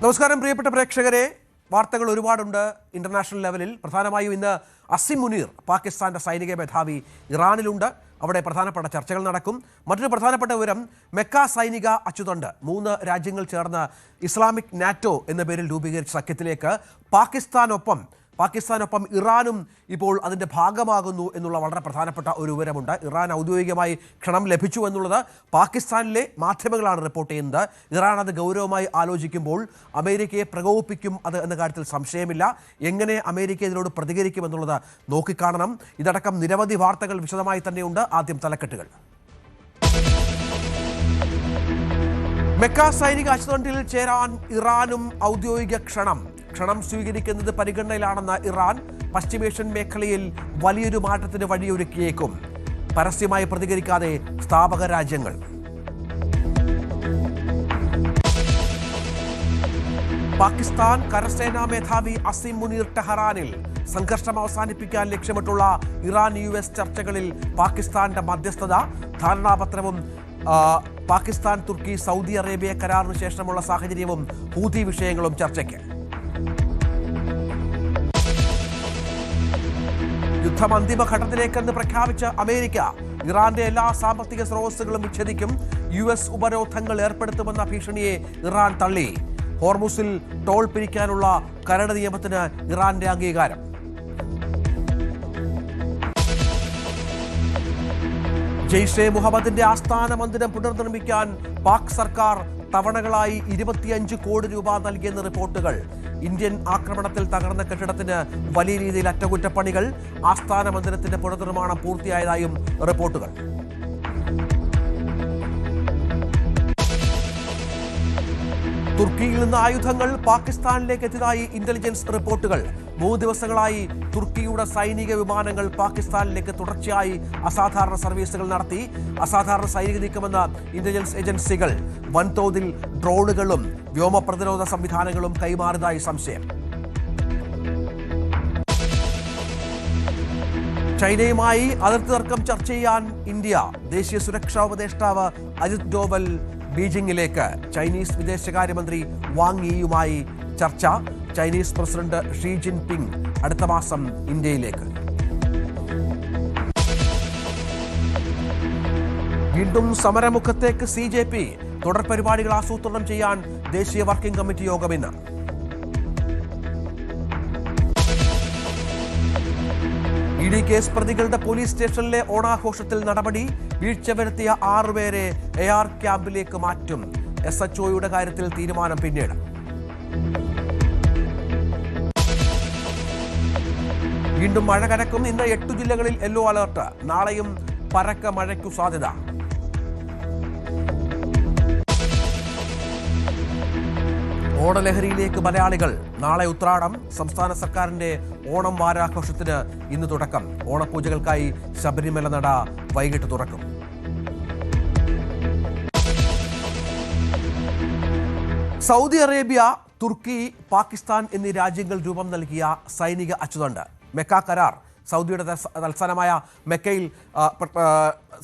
നമസ്കാരം പ്രിയപ്പെട്ട പ്രേക്ഷകരെ. വാർത്തകൾ ഒരുപാടുണ്ട് ഇന്റർനാഷണൽ ലെവലിൽ. പ്രധാനമായും ഇന്ന് അസിം മുനീർ, പാകിസ്ഥാന്റെ സൈനിക മേധാവി, ഇറാനിലുണ്ട്. അവിടെ പ്രധാനപ്പെട്ട ചർച്ചകൾ നടക്കും. മറ്റൊരു പ്രധാനപ്പെട്ട വിവരം, മെക്ക സൈനിക അച്ചുതണ്ട് 3 രാജ്യങ്ങൾ ചേർന്ന് ഇസ്ലാമിക് നാറ്റോ എന്ന പേരിൽ രൂപീകരിച്ച സഖ്യത്തിലേക്ക് പാകിസ്ഥാനൊപ്പം ഇറാനും ഇപ്പോൾ അതിൻ്റെ ഭാഗമാകുന്നു എന്നുള്ള വളരെ പ്രധാനപ്പെട്ട ഒരു വിവരമുണ്ട്. ഇറാൻ ഔദ്യോഗികമായി ക്ഷണം ലഭിച്ചു എന്നുള്ളത് പാകിസ്ഥാനിലെ മാധ്യമങ്ങളാണ് റിപ്പോർട്ട് ചെയ്യുന്നത്. ഇറാൻ അത് ഗൗരവമായി ആലോചിക്കുമ്പോൾ അമേരിക്കയെ പ്രകോപിപ്പിക്കും അത് എന്ന കാര്യത്തിൽ സംശയമില്ല. എങ്ങനെ അമേരിക്ക ഇതിനോട് പ്രതികരിക്കുമെന്നുള്ളത് നോക്കിക്കാണണം. ഇതടക്കം നിരവധി വാർത്തകൾ വിശദമായി തന്നെയുണ്ട്. ആദ്യം തലക്കെട്ടുകൾ. മെക്ക സൈനിക അച്ചുതണ്ടിൽ ചേരാൻ ഇറാനും ഔദ്യോഗിക ക്ഷണം സ്വീകരിക്കുന്നത് പരിഗണനയിലാണെന്ന ഇറാൻ. പശ്ചിമേഷ്യൻ മേഖലയിൽ വലിയൊരു മാറ്റത്തിന് വഴിയൊരുക്കിയേക്കും. പരസ്യമായി പ്രതികരിക്കാതെ സ്ഥാപക രാജ്യങ്ങൾ. പാകിസ്ഥാൻ കരസേനാ മേധാവി അസിം മുനീർ ടെഹ്റാനിൽ. സംഘർഷം അവസാനിപ്പിക്കാൻ ലക്ഷ്യമിട്ടുള്ള ഇറാൻ US ചർച്ചകളിൽ പാകിസ്ഥാന്റെ മധ്യസ്ഥത. ധാരണാപത്രവും പാകിസ്ഥാൻ തുർക്കി സൗദി അറേബ്യ കരാറിന് ശേഷമുള്ള സാഹചര്യവും ഹൂതി വിഷയങ്ങളും ചർച്ചയ്ക്ക്. യുദ്ധം അന്തിമഘട്ടത്തിലേക്കെന്ന് പ്രഖ്യാപിച്ച അമേരിക്ക. ഇറാന്റെ എല്ലാ സാമ്പത്തിക സ്രോതസ്സുകളും വിച്ഛേദിക്കും. US ഉപരോധങ്ങൾ ഏർപ്പെടുത്തുമെന്ന ഭീഷണിയെ ഇറാൻ തള്ളി. ഹോർമുസിൽ ടോൾ പിരിക്കാനുള്ള കരട് നിയമത്തിന് ഇറാന്റെ അംഗീകാരം. ജെയ്ഷെ മുഹമ്മദിന്റെ ആസ്ഥാന മന്ദിരം പുനർനിർമ്മിക്കാൻ പാക് സർക്കാർ തവണകളായി 25 കോടി രൂപ നൽകിയെന്ന് റിപ്പോർട്ടുകൾ. ഇന്ത്യൻ ആക്രമണത്തിൽ തകർന്ന കെട്ടിടത്തിന് വലിയ രീതിയിൽ അറ്റകുറ്റപ്പണികൾ. ആസ്ഥാന മന്ദിരത്തിന്റെ പുനർനിർമ്മാണം പൂർത്തിയായതായും റിപ്പോർട്ടുകൾ. തുർക്കിയിൽ നിന്ന് ആയുധങ്ങൾ പാകിസ്ഥാനിലേക്ക് എത്തിയതായി ഇന്റലിജൻസ് റിപ്പോർട്ടുകൾ. 3 ദിവസങ്ങളായി തുർക്കിയുടെ സൈനിക വിമാനങ്ങൾ പാകിസ്ഥാനിലേക്ക് തുടർച്ചയായി അസാധാരണ സർവീസുകൾ നടത്തി. അസാധാരണ സൈനിക നീക്കമെന്ന ഇന്റലിജൻസ് ഏജൻസികൾ. വൻതോതിൽ ഡ്രോണുകളും വ്യോമ പ്രതിരോധ സംവിധാനങ്ങളും കൈമാറിയതായി സംശയം. ചൈനയുമായി അതിർത്തി തർക്കം ചർച്ച ചെയ്യാൻ ഇന്ത്യ. ദേശീയ സുരക്ഷാ ഉപദേഷ്ടാവ് അജിത് ഡോവൽ ബീജിംഗിലേക്ക്. ചൈനീസ് വിദേശകാര്യമന്ത്രി വാങ് യിയുമായി ചർച്ച. ചൈനീസ് പ്രസിഡന്റ് ഷീ ജിൻപിങ് അടുത്ത മാസം ഇന്ത്യയിലേക്ക്. വീണ്ടും സമരമുഖത്തേക്ക് CJP. തുടർ പരിപാടികൾ ആസൂത്രണം ചെയ്യാൻ ദേശീയ വർക്കിംഗ് കമ്മിറ്റി യോഗം ഇന്ന്. ED കേസ് പ്രതികളുടെ പോലീസ് സ്റ്റേഷനിലെ ഓണാഘോഷത്തിൽ നടപടി. വീഴ്ച വരുത്തിയ 6 പേരെ AR ക്യാമ്പിലേക്ക് മാറ്റും. SHOയുടെ കാര്യത്തിൽ തീരുമാനം പിന്നീട്. വീണ്ടും മഴ കനക്കും. ഇന്ന് 8 ജില്ലകളിൽ യെല്ലോ അലർട്ട്. നാളെയും പരക്ക മഴയ്ക്കു സാധ്യത. ഓണലഹരിയിലേക്ക് മലയാളികൾ. നാളെ ഉത്രാടം. സംസ്ഥാന സർക്കാരിന്റെ ഓണം വാരാഘോഷത്തിന് ഇന്ന് തുടക്കം. ഓണപൂജകൾക്കായി ശബരിമല നട വൈകിട്ട് തുറക്കും. സൗദി അറേബ്യ, തുർക്കി, പാകിസ്ഥാൻ എന്നീ രാജ്യങ്ങൾ രൂപം നൽകിയ സൈനിക അച്ചുതണ്ട് മെക്ക കരാർ. സൗദിയുടെ തലസ്ഥാനമായ മെക്കയിൽ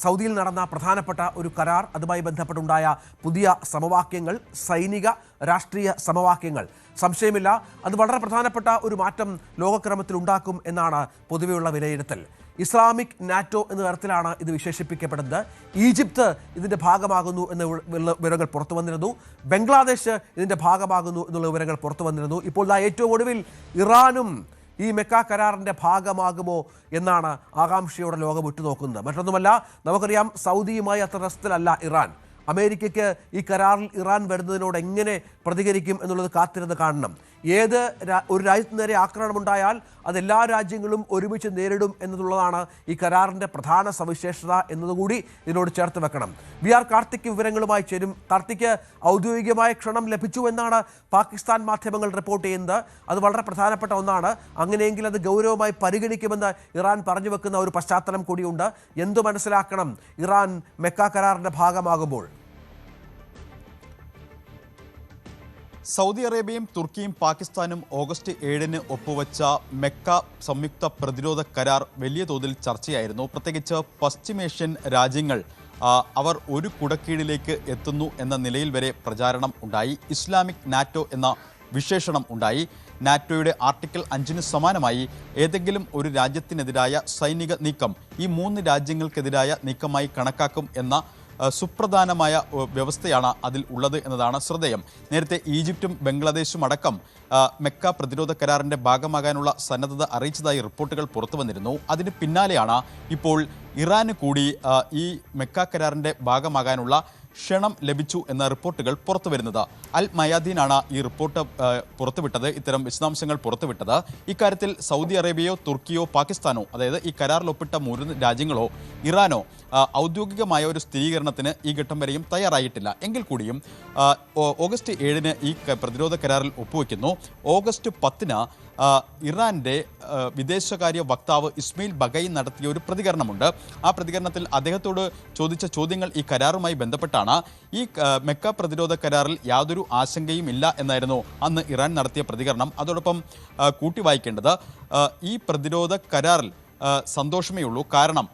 സൗദിയിൽ നടന്ന പ്രധാനപ്പെട്ട ഒരു കരാർ. അതുമായി ബന്ധപ്പെട്ടുണ്ടായ പുതിയ സമവാക്യങ്ങൾ, സൈനിക രാഷ്ട്രീയ സമവാക്യങ്ങൾ. സംശയമില്ല, അത് വളരെ പ്രധാനപ്പെട്ട ഒരു മാറ്റം ലോകക്രമത്തിൽ ഉണ്ടാക്കും എന്നാണ് പൊതുവെയുള്ള വിലയിരുത്തൽ. ഇസ്ലാമിക് നാറ്റോ എന്ന തരത്തിലാണ് ഇത് വിശേഷിപ്പിക്കപ്പെടുന്നത്. ഈജിപ്ത് ഇതിൻ്റെ ഭാഗമാകുന്നു എന്ന വിവരങ്ങൾ പുറത്തു വന്നിരുന്നു. ബംഗ്ലാദേശ് ഇതിൻ്റെ ഭാഗമാകുന്നു എന്നുള്ള വിവരങ്ങൾ പുറത്തു വന്നിരുന്നു. ഇപ്പോൾ ഏറ്റവും ഒടുവിൽ ഇറാനും ഈ മെക്ക കരാറിൻ്റെ ഭാഗമാകുമോ എന്നാണ് ആകാംക്ഷയോടെ ലോകം ഉറ്റുനോക്കുന്നത്. മറ്റൊന്നുമല്ല, നമുക്കറിയാം സൗദിയുമായി അത്ര രസത്തിലല്ല ഇറാൻ. അമേരിക്കയ്ക്ക് ഈ കരാറിൽ ഇറാൻ വരുന്നതിനോട് എങ്ങനെ പ്രതികരിക്കും എന്നുള്ളത് കാത്തിരുന്ന് കാണണം. ഒരു രാജ്യത്തിന് നേരെ ആക്രമണമുണ്ടായാൽ അതെല്ലാ രാജ്യങ്ങളും ഒരുമിച്ച് നേരിടും എന്നതുള്ളതാണ് ഈ കരാറിൻ്റെ പ്രധാന സവിശേഷത എന്നതുകൂടി ഇതിനോട് ചേർത്ത് വെക്കണം. VR കാർത്തിക് വിവരങ്ങളുമായി ചേരും. കാർത്തിക്, ഔദ്യോഗികമായ ക്ഷണം ലഭിച്ചു എന്നാണ് പാകിസ്ഥാൻ മാധ്യമങ്ങൾ റിപ്പോർട്ട് ചെയ്യുന്നത്. അത് വളരെ പ്രധാനപ്പെട്ട ഒന്നാണ്. അങ്ങനെയെങ്കിൽ അത് ഗൗരവമായി പരിഗണിക്കുമെന്ന് ഇറാൻ പറഞ്ഞു വെക്കുന്ന ഒരു പശ്ചാത്തലം കൂടിയുണ്ട്. എന്തു മനസ്സിലാക്കണം ഇറാൻ മെക്ക കരാറിൻ്റെ ഭാഗമാകുമ്പോൾ? സൗദി അറേബ്യയും തുർക്കിയും പാകിസ്ഥാനും ഓഗസ്റ്റ് 7-ന് ഒപ്പുവെച്ച മെക്ക സംയുക്ത പ്രതിരോധ കരാർ വലിയ തോതിൽ ചർച്ചയായിരുന്നു. പ്രത്യേകിച്ച് പശ്ചിമേഷ്യൻ രാജ്യങ്ങൾ അവർ ഒരു കുടക്കീഴിലേക്ക് എത്തുന്നു എന്ന നിലയിൽ വരെ പ്രചാരണം ഉണ്ടായി. ഇസ്ലാമിക് നാറ്റോ എന്ന വിശേഷണം ഉണ്ടായി. നാറ്റോയുടെ ആർട്ടിക്കിൾ 5 സമാനമായി ഏതെങ്കിലും ഒരു രാജ്യത്തിനെതിരായ സൈനിക നീക്കം ഈ 3 രാജ്യങ്ങൾക്കെതിരായ നീക്കമായി കണക്കാക്കും എന്ന സുപ്രധാനമായ വ്യവസ്ഥയാണ് അതിൽ ഉള്ളത് എന്നതാണ് ശ്രദ്ധേയം. നേരത്തെ ഈജിപ്തും ബംഗ്ലാദേശും അടക്കം മെക്ക പ്രതിരോധ കരാറിൻ്റെ ഭാഗമാകാനുള്ള സന്നദ്ധത അറിയിച്ചതായി റിപ്പോർട്ടുകൾ പുറത്തു വന്നിരുന്നു. അതിന് പിന്നാലെയാണ് ഇപ്പോൾ ഇറാന് കൂടി ഈ മെക്ക കരാറിൻ്റെ ഭാഗമാകാനുള്ള ക്ഷണം ലഭിച്ചു എന്ന റിപ്പോർട്ടുകൾ പുറത്തു വരുന്നത്. അൽ മയാദീനാണ് ഈ റിപ്പോർട്ട് പുറത്തുവിട്ടത്, ഇത്തരം വിശദാംശങ്ങൾ പുറത്തുവിട്ടത്. ഇക്കാര്യത്തിൽ സൗദി അറേബ്യയോ തുർക്കിയോ പാകിസ്ഥാനോ, അതായത് ഈ കരാറിൽ ഒപ്പിട്ട 3 രാജ്യങ്ങളോ ഇറാനോ ഔദ്യോഗികമായ ഒരു സ്ഥിരീകരണത്തിന് ഈ ഘട്ടം വരെയും തയ്യാറായിട്ടില്ല. എങ്കിൽ കൂടിയും ഓഗസ്റ്റ് 7 ഈ പ്രതിരോധ കരാറിൽ ഒപ്പുവെക്കുന്നു. ഓഗസ്റ്റ് 10 ഇറാന്റെ വിദേശകാര്യ വക്താവ് ഇസ്മയിൽ ബഗൈ നടത്തിയ ഒരു പ്രതികരണമുണ്ട്. ആ പ്രതികരണത്തിൽ അദ്ദേഹത്തോട് ചോദിച്ച ചോദ്യങ്ങൾ ഈ കരാറുമായി ബന്ധപ്പെട്ടാണ്. ഈ മെക്ക പ്രതിരോധ കരാറിൽ യാതൊരു ആശങ്കയും ഇല്ല എന്നായിരുന്നു അന്ന് ഇറാൻ നടത്തിയ പ്രതികരണം. അതോടൊപ്പം കൂട്ടി വായിക്കേണ്ടത് ഈ പ്രതിരോധ കരാറിൽ സന്തോഷമേ ഉള്ളൂ. കാരണം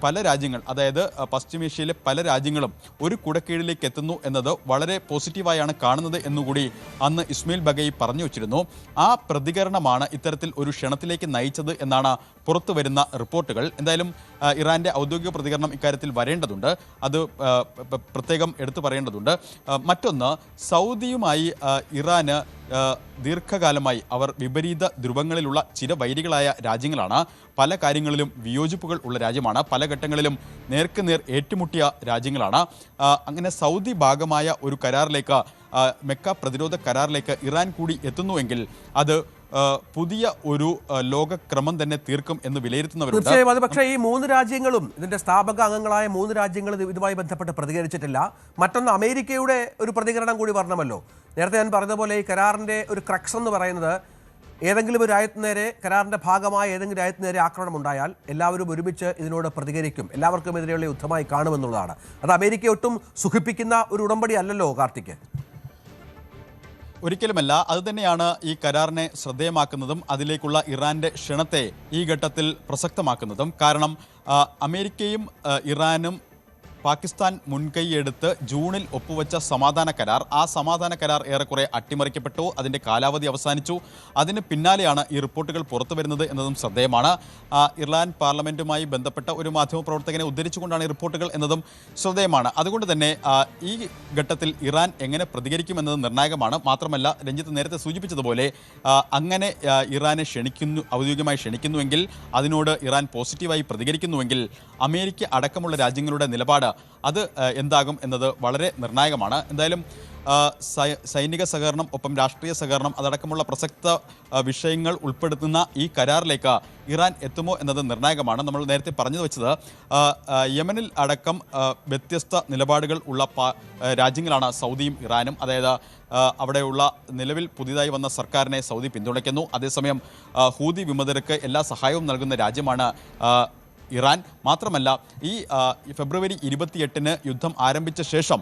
പല രാജ്യങ്ങൾ, അതായത് പശ്ചിമേഷ്യയിലെ പല രാജ്യങ്ങളും ഒരു കുടക്കീഴിലേക്ക് എത്തുന്നു എന്നത് വളരെ പോസിറ്റീവായാണ് കാണുന്നത് എന്നുകൂടി അന്ന് ഇസ്മയിൽ ബഗൈ പറഞ്ഞു വച്ചിരുന്നു. ആ പ്രതികരണമാണ് ഇത്തരത്തിൽ ഒരു ക്ഷണത്തിലേക്ക് നയിച്ചത് എന്നാണ് പുറത്തു വരുന്ന റിപ്പോർട്ടുകൾ. എന്തായാലും ഇറാന്റെ ഔദ്യോഗിക പ്രതികരണം ഇക്കാര്യത്തിൽ വരേണ്ടതുണ്ട്, അത് പ്രത്യേകം എടുത്തു പറയേണ്ടതുണ്ട്. മറ്റൊന്ന്, സൗദിയുമായി ഇറാന് ദീർഘകാലമായി അവർ വിപരീത ധ്രുവങ്ങളിലുള്ള ചിരവൈരികളായ രാജ്യങ്ങളാണ്. പല കാര്യങ്ങളിലും വിയോജിപ്പുകൾ ഉള്ള രാജ്യമാണ്. പല ഘട്ടങ്ങളിലും നേർക്കുനേർ ഏറ്റുമുട്ടിയ രാജ്യങ്ങളാണ്. അങ്ങനെ സൗദി ഭാഗമായ ഒരു കരാറിലേക്ക്, മെക്ക പ്രതിരോധ കരാറിലേക്ക് ഇറാൻ കൂടി എത്തുന്നുവെങ്കിൽ അത് പുതിയ ഒരു ലോകക്രമം തന്നെ തീർക്കും എന്ന് വിലയിരുത്തുന്നവരുണ്ട്. തീർച്ചയായും അത്. പക്ഷേ ഈ 3 രാജ്യങ്ങളും, ഇതിന്റെ സ്ഥാപക അംഗങ്ങളായ 3 രാജ്യങ്ങളും ഇതുമായി ബന്ധപ്പെട്ട് പ്രതികരിച്ചിട്ടില്ല. മറ്റൊന്ന്, അമേരിക്കയുടെ ഒരു പ്രതികരണം കൂടി വരണമല്ലോ. നേരത്തെ ഞാൻ പറഞ്ഞതുപോലെ ഈ കരാറിന്റെ ഒരു ക്രക്സ് എന്ന് പറയുന്നത്, ഏതെങ്കിലും ഒരു രാജ്യത്തിന് നേരെ, കരാറിന്റെ ഭാഗമായ ഏതെങ്കിലും രാജ്യത്തിന് നേരെ ആക്രമണം ഉണ്ടായാൽ എല്ലാവരും ഒരുമിച്ച് ഇതിനോട് പ്രതികരിക്കും, എല്ലാവർക്കും എതിരെയുള്ള യുദ്ധമായി കാണുമെന്നുള്ളതാണ്. അത് അമേരിക്ക ഒട്ടും സുഖിപ്പിക്കുന്ന ഒരു ഉടമ്പടി അല്ലല്ലോ കാർത്തിക്. ഒരിക്കലുമല്ല. അതുതന്നെയാണ് ഈ കരാറിനെ ശ്രദ്ധേയമാക്കുന്നതും അതിലേക്കുള്ള ഇറാന്റെ ക്ഷണത്തെ ഈ ഘട്ടത്തിൽ പ്രസക്തമാക്കുന്നതും. കാരണം അമേരിക്കയും ഇറാനും പാകിസ്ഥാൻ മുൻകൈയെടുത്ത് ജൂണിൽ ഒപ്പുവെച്ച സമാധാന കരാർ, ആ സമാധാന കരാർ ഏറെക്കുറെ അട്ടിമറിക്കപ്പെട്ടു, അതിൻ്റെ കാലാവധി അവസാനിച്ചു. അതിന് പിന്നാലെയാണ് ഈ റിപ്പോർട്ടുകൾ പുറത്തു വരുന്നത് എന്നതും ശ്രദ്ധേയമാണ്. ഇറാൻ പാർലമെൻറ്റുമായി ബന്ധപ്പെട്ട ഒരു മാധ്യമപ്രവർത്തകനെ ഉദ്ധരിച്ചുകൊണ്ടാണ് ഈ റിപ്പോർട്ടുകൾ എന്നതും ശ്രദ്ധേയമാണ്. അതുകൊണ്ട് തന്നെ ഈ ഘട്ടത്തിൽ ഇറാൻ എങ്ങനെ പ്രതികരിക്കുമെന്നത് നിർണായകമാണ്. മാത്രമല്ല, രഞ്ജിത്ത് നേരത്തെ സൂചിപ്പിച്ചതുപോലെ അങ്ങനെ ഇറാനെ ഔദ്യോഗികമായി ക്ഷണിക്കുന്നുവെങ്കിൽ, അതിനോട് ഇറാൻ പോസിറ്റീവായി പ്രതികരിക്കുന്നുവെങ്കിൽ അമേരിക്ക അടക്കമുള്ള രാജ്യങ്ങളുടെ നിലപാട് അത് എന്താകും എന്നത് വളരെ നിർണായകമാണ്. എന്തായാലും സൈനിക സഹകരണം, ഒപ്പം രാഷ്ട്രീയ സഹകരണം അതടക്കമുള്ള പ്രസക്ത വിഷയങ്ങൾ ഉൾപ്പെടുത്തുന്ന ഈ കരാറിലേക്ക് ഇറാൻ എത്തുമോ എന്നത് നിർണായകമാണ്. നമ്മൾ നേരത്തെ പറഞ്ഞു വെച്ചത് യമനിൽ അടക്കം വ്യത്യസ്ത നിലപാടുകൾ ഉള്ള രാജ്യങ്ങളാണ് സൗദിയും ഇറാനും. അതായത് അവിടെയുള്ള നിലവിൽ പുതിയതായി വന്ന സർക്കാരിനെ സൗദി പിന്തുണയ്ക്കുന്നു. അതേസമയം ഹൂതി വിമതർക്ക് എല്ലാ സഹായവും നൽകുന്ന രാജ്യമാണ് ഇറാൻ. മാത്രമല്ല, ഈ ഫെബ്രുവരി 28 യുദ്ധം ആരംഭിച്ച ശേഷം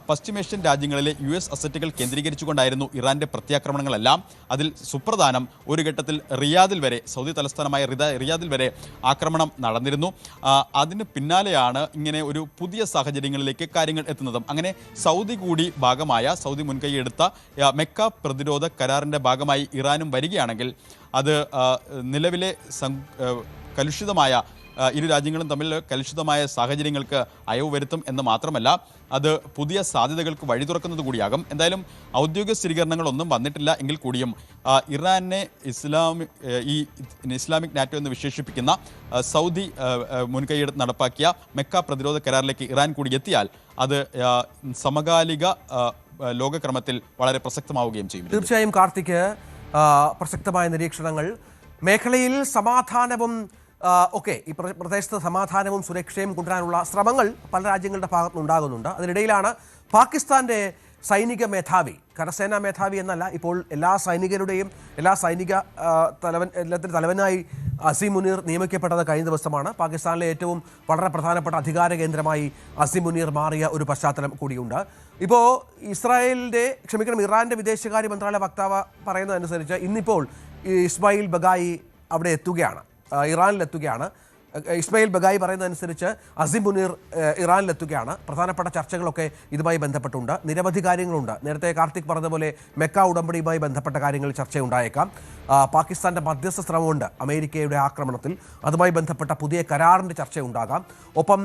പശ്ചിമേഷ്യൻ രാജ്യങ്ങളിലെ US അസറ്റുകൾ കേന്ദ്രീകരിച്ചുകൊണ്ടായിരുന്നു ഇറാന്റെ പ്രത്യാക്രമണങ്ങളെല്ലാം. അതിൽ സുപ്രധാനം ഒരു ഘട്ടത്തിൽ റിയാദിൽ വരെ, സൗദി തലസ്ഥാനമായ റിയാദിൽ വരെ ആക്രമണം നടന്നിരുന്നു. അതിന് പിന്നാലെയാണ് ഇങ്ങനെ ഒരു പുതിയ സാഹചര്യങ്ങളിലേക്ക് കാര്യങ്ങൾ എത്തുന്നതും. അങ്ങനെ സൗദി കൂടി ഭാഗമായ, സൗദി മുൻകൈയെടുത്ത മെക്ക പ്രതിരോധ കരാറിൻ്റെ ഭാഗമായി ഇറാനും വരികയാണെങ്കിൽ അത് നിലവിലെ കലുഷിതമായ, ഇരു രാജ്യങ്ങളും തമ്മിൽ കലുഷിതമായ സാഹചര്യങ്ങൾക്ക് അയവ് വരുത്തും എന്ന് മാത്രമല്ല, അത് പുതിയ സാധ്യതകൾക്ക് വഴി തുറക്കുന്നത് കൂടിയാകും. എന്തായാലും ഔദ്യോഗിക സ്ഥിരീകരണങ്ങളൊന്നും വന്നിട്ടില്ല എങ്കിൽ കൂടിയും ഇറാനെ ഇസ്ലാമിക് നാറ്റോ എന്ന് വിശേഷിപ്പിക്കുന്ന സൗദി മുൻകൈയെടുത്ത് നടപ്പാക്കിയ മെക്ക പ്രതിരോധ കരാറിലേക്ക് ഇറാൻ കൂടി എത്തിയാൽ അത് സമകാലിക ലോകക്രമത്തിൽ വളരെ പ്രസക്തമാവുകയും ചെയ്യും. തീർച്ചയായും കാർത്തിക്, പ്രസക്തമായ നിരീക്ഷണങ്ങൾ. മേഖലയിൽ സമാധാനവും ഈ പ്രദേശത്ത് സമാധാനവും സുരക്ഷയും കൊണ്ടുവരാനുള്ള ശ്രമങ്ങൾ പല രാജ്യങ്ങളുടെ ഭാഗത്തുനിന്നുണ്ടാകുന്നുണ്ട്. അതിനിടയിലാണ് പാകിസ്ഥാന്റെ സൈനിക മേധാവി, കരസേനാ മേധാവി എന്നല്ല, ഇപ്പോൾ എല്ലാ സൈനികരുടെയും എല്ലാത്തിനും തലവനായി അസീം മുനീർ നിയമിക്കപ്പെട്ടത് കഴിഞ്ഞ ദിവസമാണ്. പാകിസ്ഥാനിലെ ഏറ്റവും വളരെ പ്രധാനപ്പെട്ട അധികാര കേന്ദ്രമായി അസീം മുനീർ മാറിയ ഒരു പശ്ചാത്തലം കൂടിയുണ്ട്. ഇപ്പോൾ ഇറാന്റെ വിദേശകാര്യ മന്ത്രാലയ വക്താവ് പറയുന്നതനുസരിച്ച് ഇന്നിപ്പോൾ ഇസ്മായിൽ ബഗായി അവിടെ എത്തുകയാണ്, ഇറാനിലെത്തുകയാണ്. ഇസ്മായിൽ ബഗായി പറയുന്നതനുസരിച്ച് അസിം മുനീർ ഇറാനിലെത്തുകയാണ്. പ്രധാനപ്പെട്ട ചർച്ചകളൊക്കെ ഇതുമായി ബന്ധപ്പെട്ടുണ്ട്. നിരവധി കാര്യങ്ങളുണ്ട്. നേരത്തെ കാർത്തിക് പറഞ്ഞതുപോലെ മെക്ക ഉടമ്പടിയുമായി ബന്ധപ്പെട്ട കാര്യങ്ങൾ ചർച്ചയുണ്ടായേക്കാം. പാകിസ്ഥാന്റെ മധ്യസ്ഥ ശ്രമമുണ്ട് അമേരിക്കയുടെ ആക്രമണത്തിൽ, അതുമായി ബന്ധപ്പെട്ട പുതിയ കരാറിൻ്റെ ചർച്ചയുണ്ടാകാം. ഒപ്പം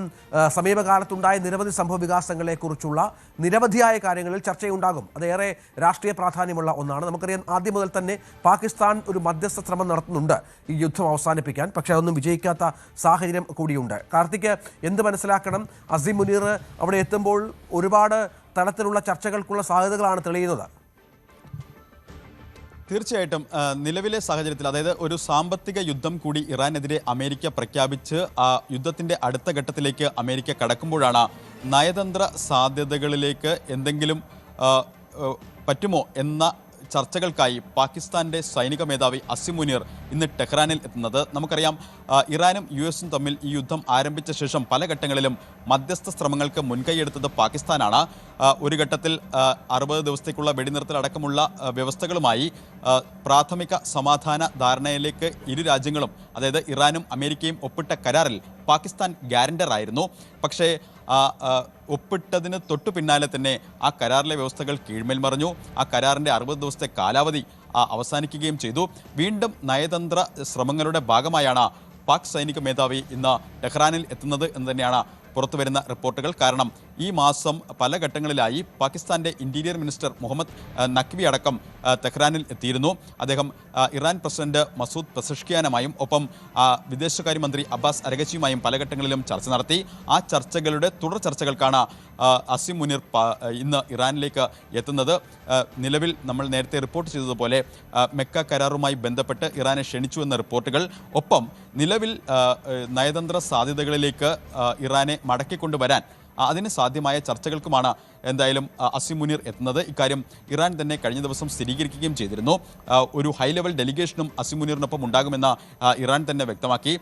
സമീപകാലത്തുണ്ടായ നിരവധി സംഭവ വികാസങ്ങളെക്കുറിച്ചുള്ള നിരവധിയായ കാര്യങ്ങളിൽ ചർച്ചയുണ്ടാകും. അതേറെ രാഷ്ട്രീയ പ്രാധാന്യമുള്ള ഒന്നാണ്. നമുക്കറിയാം, ആദ്യം മുതൽ തന്നെ പാകിസ്ഥാൻ ഒരു മധ്യസ്ഥ ശ്രമം നടത്തുന്നുണ്ട് ഈ യുദ്ധം അവസാനിപ്പിക്കാൻ. പക്ഷേ അതൊന്നും വിജയിക്കാത്ത സാഹചര്യം കൂടിയുണ്ട്. കാർത്തിക്, എന്ത് മനസ്സിലാക്കണം? അസിം മുനീർ അവിടെ എത്തുമ്പോൾ ഒരുപാട് തരത്തിലുള്ള ചർച്ചകൾക്കുള്ള സാധ്യതകളാണ് തെളിയുന്നത്. തീർച്ചയായിട്ടും നിലവിലെ സാഹചര്യത്തിൽ, അതായത് ഒരു സാമ്പത്തിക യുദ്ധം കൂടി ഇറാനെതിരെ അമേരിക്ക പ്രഖ്യാപിച്ച് ആ യുദ്ധത്തിൻ്റെ അടുത്ത ഘട്ടത്തിലേക്ക് അമേരിക്ക കടക്കുമ്പോഴാണ് നയതന്ത്ര സാധ്യതകളിലേക്ക് എന്തെങ്കിലും പറ്റുമോ എന്ന ചർച്ചകൾക്കായി പാകിസ്ഥാന്റെ സൈനിക മേധാവി അസിം മുനീർ ഇന്ന് ടെഹ്റാനിൽ എത്തുന്നത്. നമുക്കറിയാം, ഇറാനും യു എസും തമ്മിൽ ഈ യുദ്ധം ആരംഭിച്ച ശേഷം പല ഘട്ടങ്ങളിലും മധ്യസ്ഥ ശ്രമങ്ങൾക്ക് മുൻകൈയെടുത്തത് പാകിസ്ഥാനാണ്. ഒരു ഘട്ടത്തിൽ 60 ദിവസത്തേക്കുള്ള വെടിനിർത്തലടക്കമുള്ള വ്യവസ്ഥകളുമായി പ്രാഥമിക സമാധാന ധാരണയിലേക്ക് ഇരു രാജ്യങ്ങളും, അതായത് ഇറാനും അമേരിക്കയും ഒപ്പിട്ട കരാറിൽ പാകിസ്ഥാൻ ഗ്യാരണ്ടറായിരുന്നു. പക്ഷേ ഒപ്പിട്ടതിന് തൊട്ടു പിന്നാലെ തന്നെ ആ കരാറിലെ വ്യവസ്ഥകൾ കീഴ്മേൽ മറിഞ്ഞു. ആ കരാറിൻ്റെ 60 ദിവസത്തെ കാലാവധി അവസാനിക്കുകയും ചെയ്തു. വീണ്ടും നയതന്ത്ര ശ്രമങ്ങളുടെ ഭാഗമായാണ് പാക് സൈനിക മേധാവി ഇന്ന് ടെഹ്റാനിൽ എത്തുന്നത് എന്ന് തന്നെയാണ് പുറത്തുവരുന്ന റിപ്പോർട്ടുകൾ. കാരണം ഈ മാസം പല ഘട്ടങ്ങളിലായി പാകിസ്ഥാന്റെ ഇന്റീരിയർ മിനിസ്റ്റർ മുഹമ്മദ് നഖ്വി അടക്കം തെഹ്റാനിൽ എത്തിയിരുന്നു. അദ്ദേഹം ഇറാൻ പ്രസിഡന്റ് മസൂദ് പെസഷ്കിയാനുമായും ഒപ്പം വിദേശകാര്യമന്ത്രി അബ്ബാസ് അരഗച്ചിയുമായും പല ഘട്ടങ്ങളിലും ചർച്ച നടത്തി. ആ ചർച്ചകളുടെ തുടർ ചർച്ചകൾക്കാണ് അസിം മുനീർ ഇന്ന് ഇറാനിലേക്ക് എത്തുന്നത്. നിലവിൽ നമ്മൾ നേരത്തെ റിപ്പോർട്ട് ചെയ്തതുപോലെ മെക്ക കരാറുമായി ബന്ധപ്പെട്ട് ഇറാനെ ക്ഷണിച്ചു എന്ന റിപ്പോർട്ടുകൾ, ഒപ്പം നിലവിൽ നയതന്ത്ര സാധ്യതകളിലേക്ക് ഇറാനെ മടക്കിക്കൊണ്ടുവരാൻ അതിന് സാധ്യമായ ചർച്ചകൾക്കുമാണ് എന്തായാലും അസിം മുനീർ എത്തുന്നത്. ഇക്കാര്യം ഇറാൻ തന്നെ കഴിഞ്ഞ ദിവസം സ്ഥിരീകരിക്കുകയും ചെയ്തിരുന്നു. ഒരു ഹൈ ലെവൽ ഡെലിഗേഷനും അസിം മുനീറിനൊപ്പം ഉണ്ടാകുമെന്ന് ഇറാൻ തന്നെ വ്യക്തമാക്കി.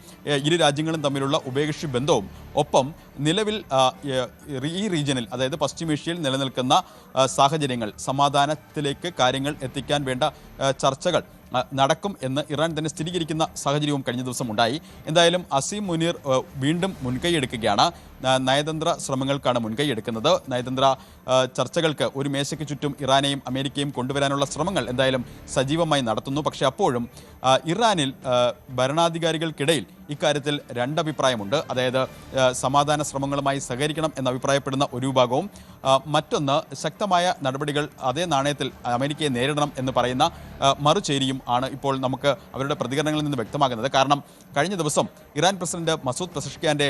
ഇരു രാജ്യങ്ങളും തമ്മിലുള്ള ഉഭയകക്ഷി ബന്ധവും ഒപ്പം നിലവിൽ ഈ റീജിയനിൽ, അതായത് പശ്ചിമേഷ്യയിൽ നിലനിൽക്കുന്ന സാഹചര്യങ്ങൾ, സമാധാനത്തിലേക്ക് കാര്യങ്ങൾ എത്തിക്കാൻ വേണ്ട ചർച്ചകൾ നടക്കും എന്ന് ഇറാൻ തന്നെ സ്ഥിരീകരിക്കുന്ന സാഹചര്യവും കഴിഞ്ഞ ദിവസം ഉണ്ടായി. എന്തായാലും അസിം മുനീർ വീണ്ടും മുൻകൈയെടുക്കുകയാണ്. നയതന്ത്ര ശ്രമങ്ങൾക്കാണ് മുൻകൈയെടുക്കുന്നത്. നയതന്ത്ര ചർച്ചകൾക്ക് ഒരു മേശയ്ക്ക് ചുറ്റും ഇറാനെയും അമേരിക്കയും കൊണ്ടുവരാനുള്ള ശ്രമങ്ങൾ എന്തായാലും സജീവമായി നടത്തുന്നു. പക്ഷേ അപ്പോഴും ഇറാനിൽ ഭരണാധികാരികൾക്കിടയിൽ ഇക്കാര്യത്തിൽ രണ്ടഭിപ്രായമുണ്ട്. അതായത് സമാധാന ശ്രമങ്ങളുമായി സഹകരിക്കണം എന്നഭിപ്രായപ്പെടുന്ന ഒരു വിഭാഗവും, മറ്റൊന്ന് ശക്തമായ നടപടികൾ അതേ നാണയത്തിൽ അമേരിക്കയെ നേരിടണം എന്ന് പറയുന്ന മറുചേരിയും ആണ് ഇപ്പോൾ നമുക്ക് അവരുടെ പ്രതികരണങ്ങളിൽ നിന്ന് വ്യക്തമാകുന്നത്. കാരണം കഴിഞ്ഞ ദിവസം ഇറാൻ പ്രസിഡന്റ് മസൂദ് പെസഷ്കിയാന്റെ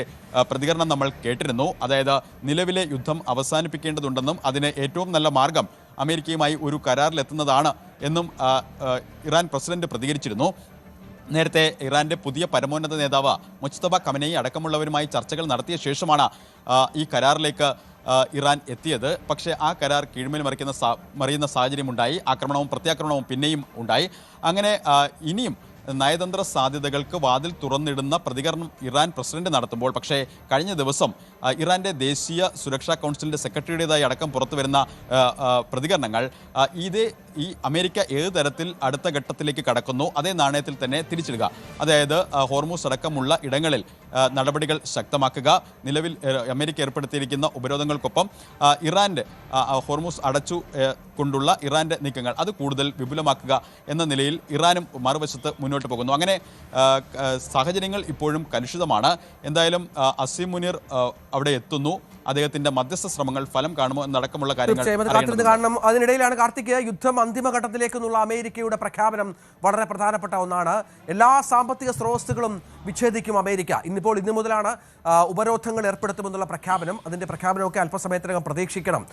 പ്രതികരണം നമ്മൾ കേട്ടിരുന്നു. അതായത് നിലവിലെ യുദ്ധം അവസാനിപ്പിക്കേണ്ടതുണ്ടെന്നും അതിന് ഏറ്റവും നല്ല മാർഗം അമേരിക്കയുമായി ഒരു കരാറിലെത്തുന്നതാണ് എന്നും ഇറാൻ പ്രസിഡന്റ് പ്രതികരിച്ചിരുന്നു. നേരത്തെ ഇറാന്റെ പുതിയ പരമോന്നത നേതാവ് മുജ്തബ ഖമനേയി അടക്കമുള്ളവരുമായി ചർച്ചകൾ നടത്തിയ ശേഷമാണ് ഈ കരാറിലേക്ക് ഇറാൻ എത്തിയത്. പക്ഷേ ആ കരാർ കീഴ്മേൽ മറിയുന്ന സാഹചര്യമുണ്ടായി. ആക്രമണവും പ്രത്യാക്രമണവും പിന്നെയും ഉണ്ടായി. അങ്ങനെ ഇനിയും നയതന്ത്ര സാധ്യതകൾക്ക് വാതിൽ തുറന്നിടുന്ന പ്രതികരണം ഇറാൻ പ്രസിഡന്റ് നടത്തുമ്പോൾ, പക്ഷേ കഴിഞ്ഞ ദിവസം ഇറാന്റെ ദേശീയ സുരക്ഷാ കൗൺസിലിന്റെ സെക്രട്ടറിയുടേതായി അടക്കം പുറത്തു വരുന്ന പ്രതികരണങ്ങൾ ഈ അമേരിക്ക ഏത് തരത്തിൽ അടുത്ത ഘട്ടത്തിലേക്ക് കടക്കുന്നു അതേ നാണയത്തിൽ തന്നെ തിരിച്ചിടുക. അതായത് ഹോർമൂസ് അടക്കമുള്ള ഇടങ്ങളിൽ നടപടികൾ ശക്തമാക്കുക, നിലവിൽ അമേരിക്ക ഏർപ്പെടുത്തിയിരിക്കുന്ന ഉപരോധങ്ങൾക്കൊപ്പം ഇറാന്റെ ഹോർമൂസ് അടച്ചു കൊണ്ടുള്ള ഇറാന്റെ നീക്കങ്ങൾ അത് കൂടുതൽ വിപുലമാക്കുക എന്ന നിലയിൽ ഇറാനും മറുവശത്ത് മുന്നോട്ട് പോകുന്നു. അങ്ങനെ സാഹചര്യങ്ങൾ ഇപ്പോഴും കലുഷിതമാണ്. എന്തായാലും അസിം മുനീർ അവിടെ എത്തുന്നു. അദ്ദേഹത്തിന്റെ മധ്യസ്ഥ ശ്രമങ്ങൾ ഫലം കാണുമോ എന്നടക്കമുള്ള കാര്യങ്ങൾ കാരണം അതിനിടയിലാണ് കാർത്തിക്, യുദ്ധം അന്തിമഘട്ടത്തിലേക്കെന്നുള്ള അമേരിക്കയുടെ പ്രഖ്യാപനം വളരെ പ്രധാനപ്പെട്ട ഒന്നാണ്. എല്ലാ സാമ്പത്തിക സ്രോതസ്സുകളും വിച്ഛേദിക്കും അമേരിക്ക. ഇന്നു മുതലാണ് ഉപരോധങ്ങൾ ഏർപ്പെടുത്തുമെന്നുള്ള പ്രഖ്യാപനം. അതിന്റെ പ്രഖ്യാപനമൊക്കെ അല്പസമയത്തിനകം പ്രതീക്ഷിക്കണം.